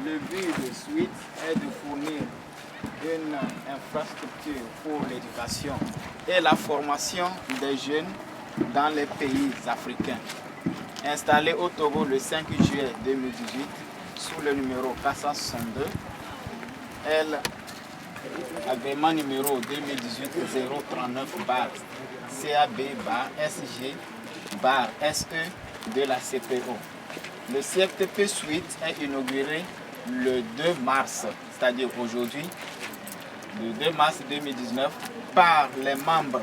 Le but de Suite est de fournir une infrastructure pour l'éducation et la formation des jeunes dans les pays africains. Installée au Togo le 5 juillet 2018 sous le numéro 462, elle agrément numéro 2018-039-CAB-SG-SE de la CPO. Le CFTP Suite est inauguré le 2 mars, c'est-à-dire aujourd'hui, le 2 mars 2019, par les membres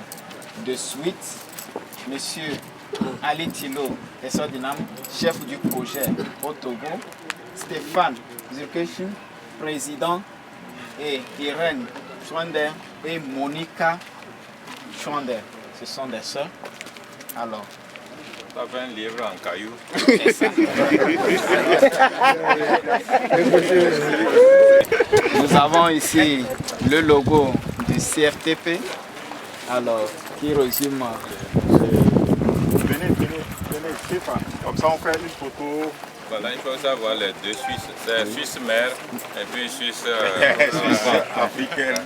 de Suite, M. Ali Tilo Essodinam, chef du projet au Togo, Stéphane Zirkechi, président, et Irène Schwander et Monica Schwander. Ce sont des sœurs. Alors, ça fait un livre en caillou. c'est ça. Nous avons ici le logo du CFTP, alors qui résume. Venez, Stéphane. Comme ça, on fait une photo. Voilà, il faut savoir les deux Suisses. C'est Suisse mère et puis Suisse africaine.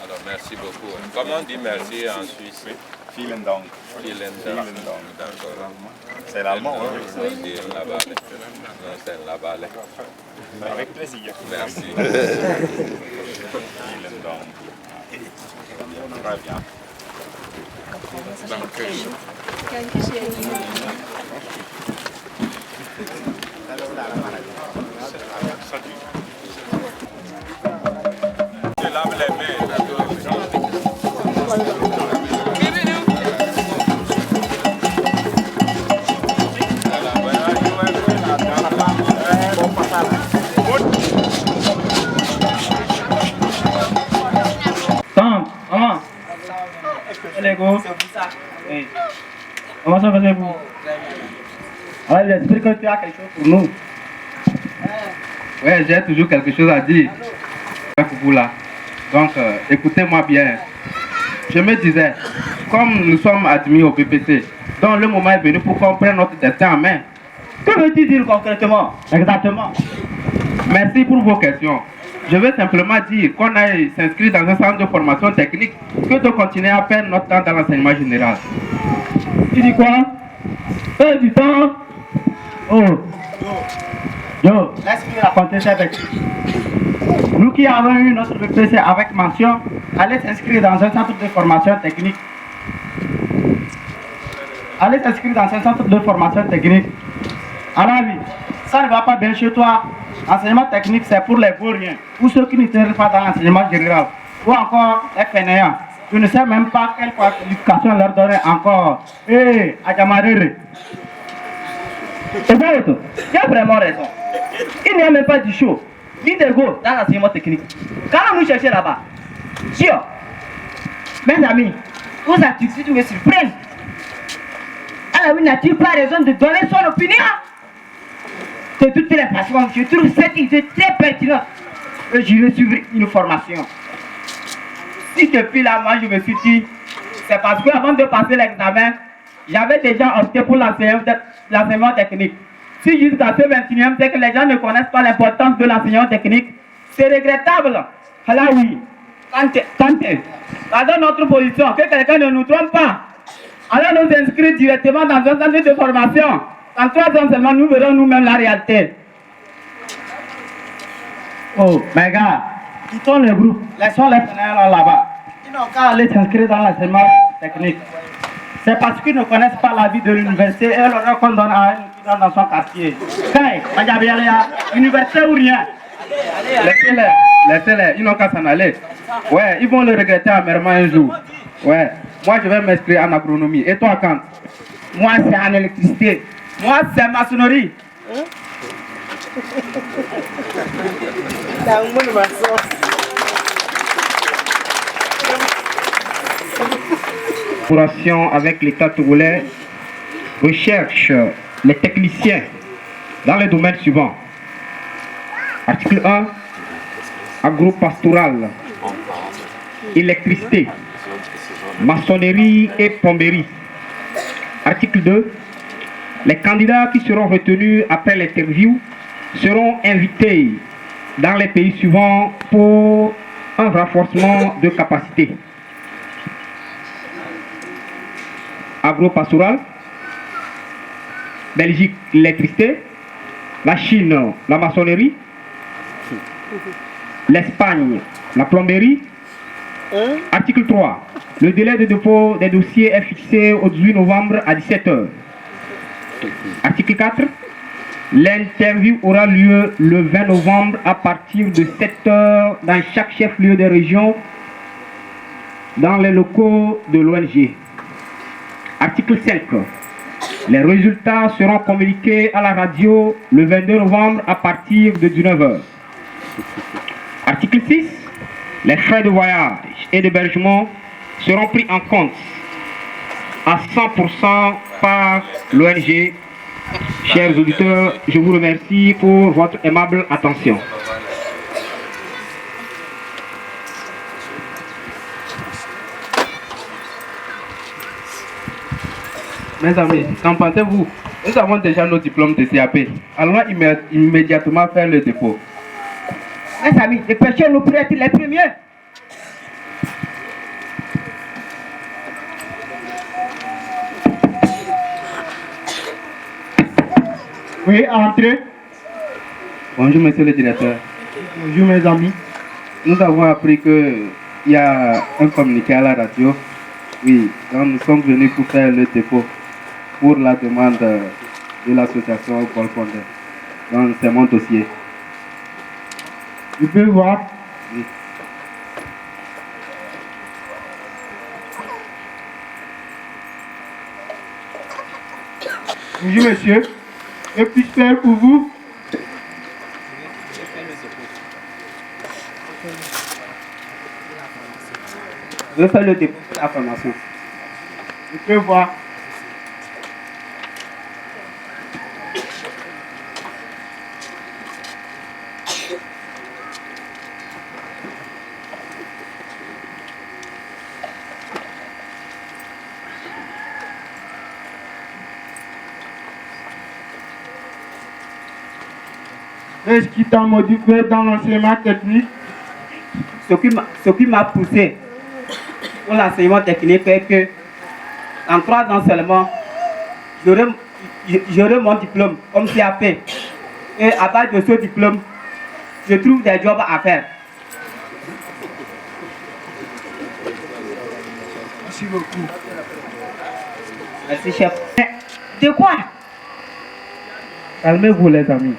Alors, merci beaucoup. Comment on dit merci en Suisse? Vielen Dank. Vielen Dank. D'accord. C'est l'allemand, hein? On dit Labale. Non, c'est Labale. Avec plaisir. Merci. Vielen Dank. Très bien. Tu laves les mains. Comment ça faisait vous? Alors, j'espère que tu as quelque chose pour nous. Ouais, j'ai toujours quelque chose à dire avec vous là. Donc, écoutez-moi bien. Je me disais, comme nous sommes admis au PPC, donc le moment est venu pour qu'on prenne notre destin en main. Que veux-tu dire concrètement? Exactement. Merci pour vos questions. Je veux simplement dire qu'on aille s'inscrire dans un centre de formation technique que de continuer à perdre notre temps dans l'enseignement général. Tu dis quoi? Perdre du temps? Oh! Yo, laisse-moi raconter ça avec lui. Nous qui avons eu notre BPC avec mention, allez s'inscrire dans un centre de formation technique. Allez s'inscrire dans un centre de formation technique. Alors oui, ça ne va pas bien chez toi. L'enseignement technique, c'est pour les vauriens, ou ceux qui ne tiennent pas dans l'enseignement général, ou encore les fainéants. Je ne sais même pas quelle qualification leur donner encore. Hé, Adjamarere. Et bien, tu as vraiment raison. Il n'y a même pas du show, ni de go dans l'enseignement technique. Quand nous cherchons là-bas, sûr, mes amis, vos attitudes me surprennent. Alors, oui, n'a-t-il pas raison de donner son opinion? De toutes les façons, je trouve cette idée très pertinente. Je vais suivre une formation. Si depuis là, moi, je me suis dit, c'est parce qu'avant de passer l'examen, j'avais déjà opté pour l'enseignement technique. Si jusqu'à ce 21e siècle, les gens ne connaissent pas l'importance de l'enseignement technique, c'est regrettable. Alors oui, dans notre position, que quelqu'un ne nous trompe pas, allons nous inscrire directement dans un centre de formation. En 3 ans seulement, nous verrons nous-mêmes la réalité. Oh, mes gars, quittons le groupe, laissons les fenêtres là-bas. Ils n'ont qu'à aller s'inscrire dans l'enseignement technique. C'est parce qu'ils ne connaissent pas la vie de l'université et leur qu'on donne à un étudiant dans son quartier. Hey, université ou rien. Laissez-les, ils n'ont qu'à s'en aller. Ouais, ils vont le regretter amèrement un jour. Ouais, moi je vais m'inscrire en agronomie. Et toi, quand? Moi, c'est en électricité. Moi, c'est maçonnerie. Collaboration avec l'État togolais recherche les techniciens dans les domaines suivants. Article 1, agropastoral, électricité, maçonnerie et plomberie. Article 2, les candidats qui seront retenus après l'interview seront invités dans les pays suivants pour un renforcement de capacité. Agropastoral, Belgique, l'électricité, la Chine, la maçonnerie, l'Espagne, la plomberie. Article 3, le délai de dépôt des dossiers est fixé au 18 novembre à 17 h. Article 4, l'interview aura lieu le 20 novembre à partir de 7 h dans chaque chef-lieu de région dans les locaux de l'ONG. Article 5, les résultats seront communiqués à la radio le 22 novembre à partir de 19 h. Article 6, les frais de voyage et d'hébergement seront pris en compte à 100% par l'ONG. Chers auditeurs, je vous remercie pour votre aimable attention. Mes amis, qu'en pensez-vous? Nous avons déjà nos diplômes de CAP. Allons immédiatement faire le dépôt. Mes amis, dépêchons-nous pour être les premiers. Oui, entrez. Bonjour, monsieur le directeur. Bonjour, mes amis. Nous avons appris qu'il y a un communiqué à la radio. Oui, donc nous sommes venus pour faire le dépôt pour la demande de l'association Paul Fondé. Donc, c'est mon dossier. Je peux voir? Oui. Bonjour, monsieur. Que puis-je faire pour vous? Je vais faire le dépôt de la formation. Je peux voir? Est-ce qu'il t'a modifié dans l'enseignement technique? ce qui m'a poussé pour l'enseignement technique est que en 3 ans seulement, j'aurai mon diplôme comme CAP. Et à base de ce diplôme, je trouve des jobs à faire. Merci beaucoup. Merci, chef. De quoi? Calmez-vous les amis.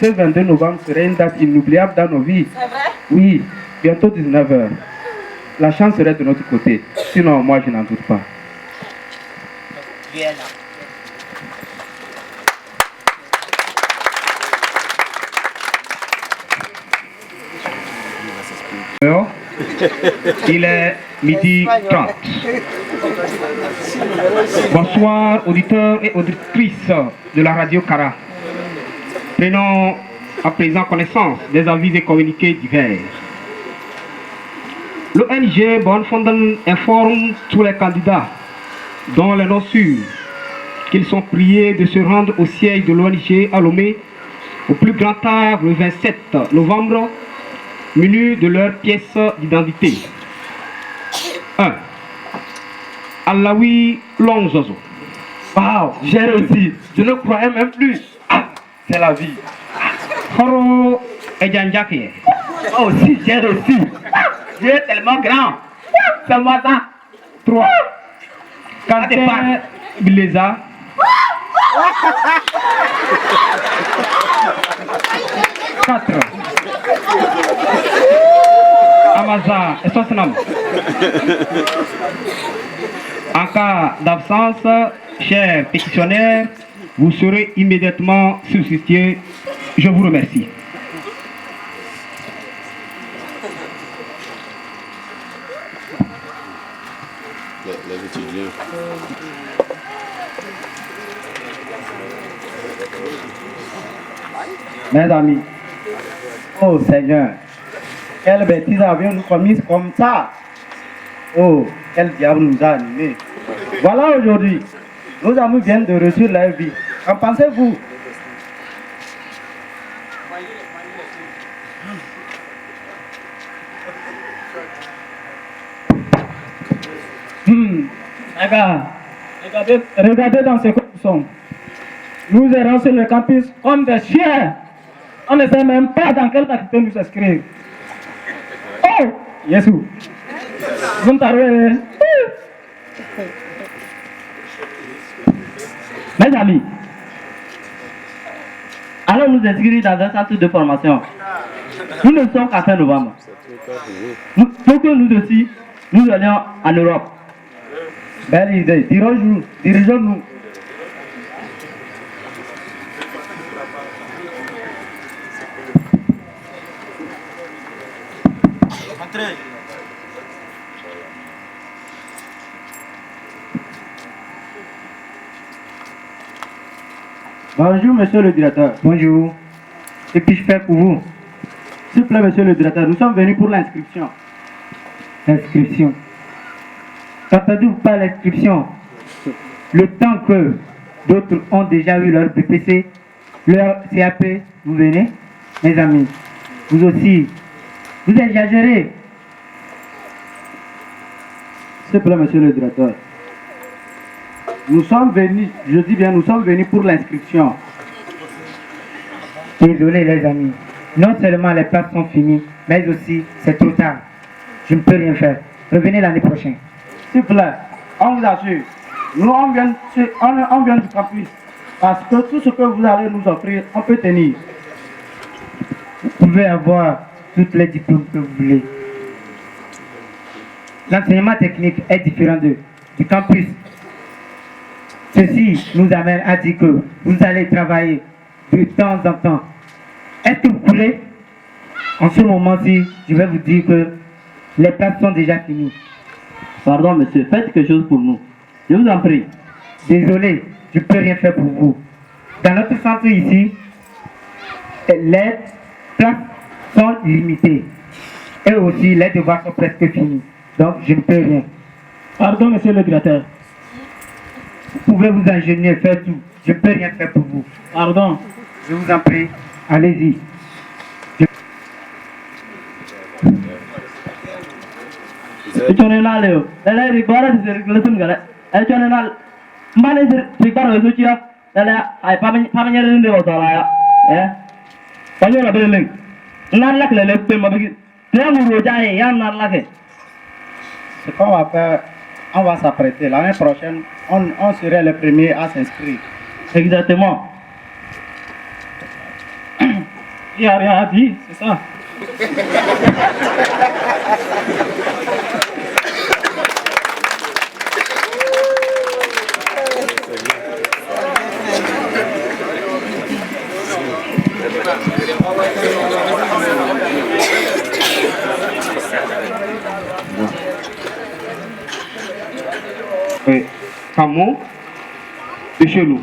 Ce 22 novembre serait une date inoubliable dans nos vies. C'est vrai? Oui, bientôt 19h. La chance serait de notre côté. Sinon, moi, je n'en doute pas. Viens là. Il est midi 30. Bonsoir auditeurs et auditrices de la radio Cara. Prenons à présent connaissance des avis et communiqués divers. L'ONG Bonne Fondant informe tous les candidats dont les noms sûrs qu'ils sont priés de se rendre au siège de l'ONG à Lomé au plus grand tard le 27 novembre munis de leurs pièces d'identité. 1. Alaoui Longzozo. Wow, j'ai réussi. Je ne croyais même plus. Ah, c'est la vie. Horo Ejanjake. Oh, si, j'ai réussi. Dieu est tellement grand. C'est moi ça. 3. Kanté Bileza. 4. Amaza et Sosnam. En cas d'absence, chers pétitionnaires, vous serez immédiatement substitués. Je vous remercie. Les étudiants. Mes amis, oh Seigneur, quelle bêtise avions-nous commise comme ça? Oh, quel diable nous a animés. Voilà aujourd'hui, nos amis viennent de réussir leur vie. Qu'en pensez-vous? Regardez dans ce que nous sommes. Nous errons sur le campus comme des chiens. On ne sait même pas dans quelle faculté nous inscrire. Oh, Yesu. Mes amis, allons nous inscrire dans un centre de formation. Nous ne sommes qu'à fin novembre. Faut que nous aussi, nous allions en Europe. Belle idée, dirigeons-nous. Bonjour, monsieur le directeur. Bonjour. Que puis-je faire pour vous? S'il vous plaît, monsieur le directeur, nous sommes venus pour l'inscription. Inscription. Qu'entendez-vous par l'inscription? Le temps que d'autres ont déjà eu leur BPC, leur CAP, vous venez, mes amis. Vous aussi, vous exagérez. S'il vous plaît, monsieur le directeur. Nous sommes venus, je dis bien, nous sommes venus pour l'inscription. Désolé les amis, non seulement les places sont finies, mais aussi c'est trop tard. Je ne peux rien faire. Revenez l'année prochaine. S'il vous plaît, on vous assure, nous on vient du campus. Parce que tout ce que vous allez nous offrir, on peut tenir. Vous pouvez avoir toutes les diplômes que vous voulez. L'enseignement technique est différent du campus. Ceci nous amène à dire que vous allez travailler de temps en temps. Est-ce que vous voulez? En ce moment-ci, je vais vous dire que les places sont déjà finies. Pardon monsieur, faites quelque chose pour nous. Je vous en prie. Désolé, je ne peux rien faire pour vous. Dans notre centre ici, les places sont limitées. Et aussi, les devoirs sont presque finis. Donc, je ne peux rien. Pardon monsieur le directeur. Vous pouvez vous ingénier, faire tout. Je ne peux rien faire pour vous. Pardon. Je vous en prie, allez-y. Ce qu'on va faire, on va s'apprêter. L'année prochaine, on serait les premiers à s'inscrire. Exactement. Il n'y a rien à dire, c'est ça. Oui, Camo et Chelou.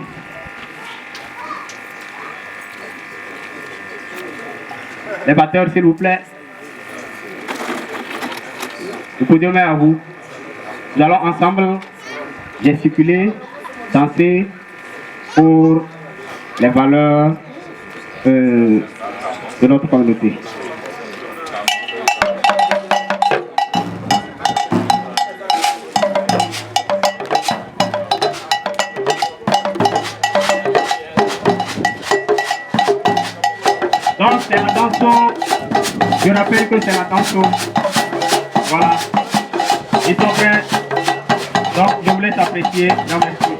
Les batteurs, s'il vous plaît. Le podium est à vous. Nous allons ensemble gesticuler, danser pour les valeurs de notre communauté. Donc c'est la danse, je rappelle que c'est la danse, voilà, ils sont prêts, donc je vous laisse apprécier dans l'esprit.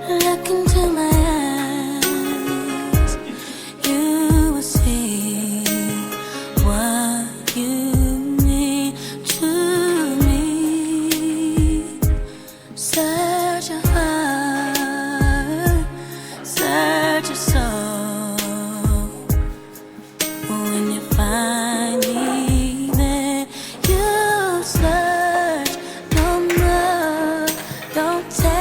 Look into my eyes, you will see what you mean to me. Search your heart, search your soul. When you find me, then you search no more. Don't tell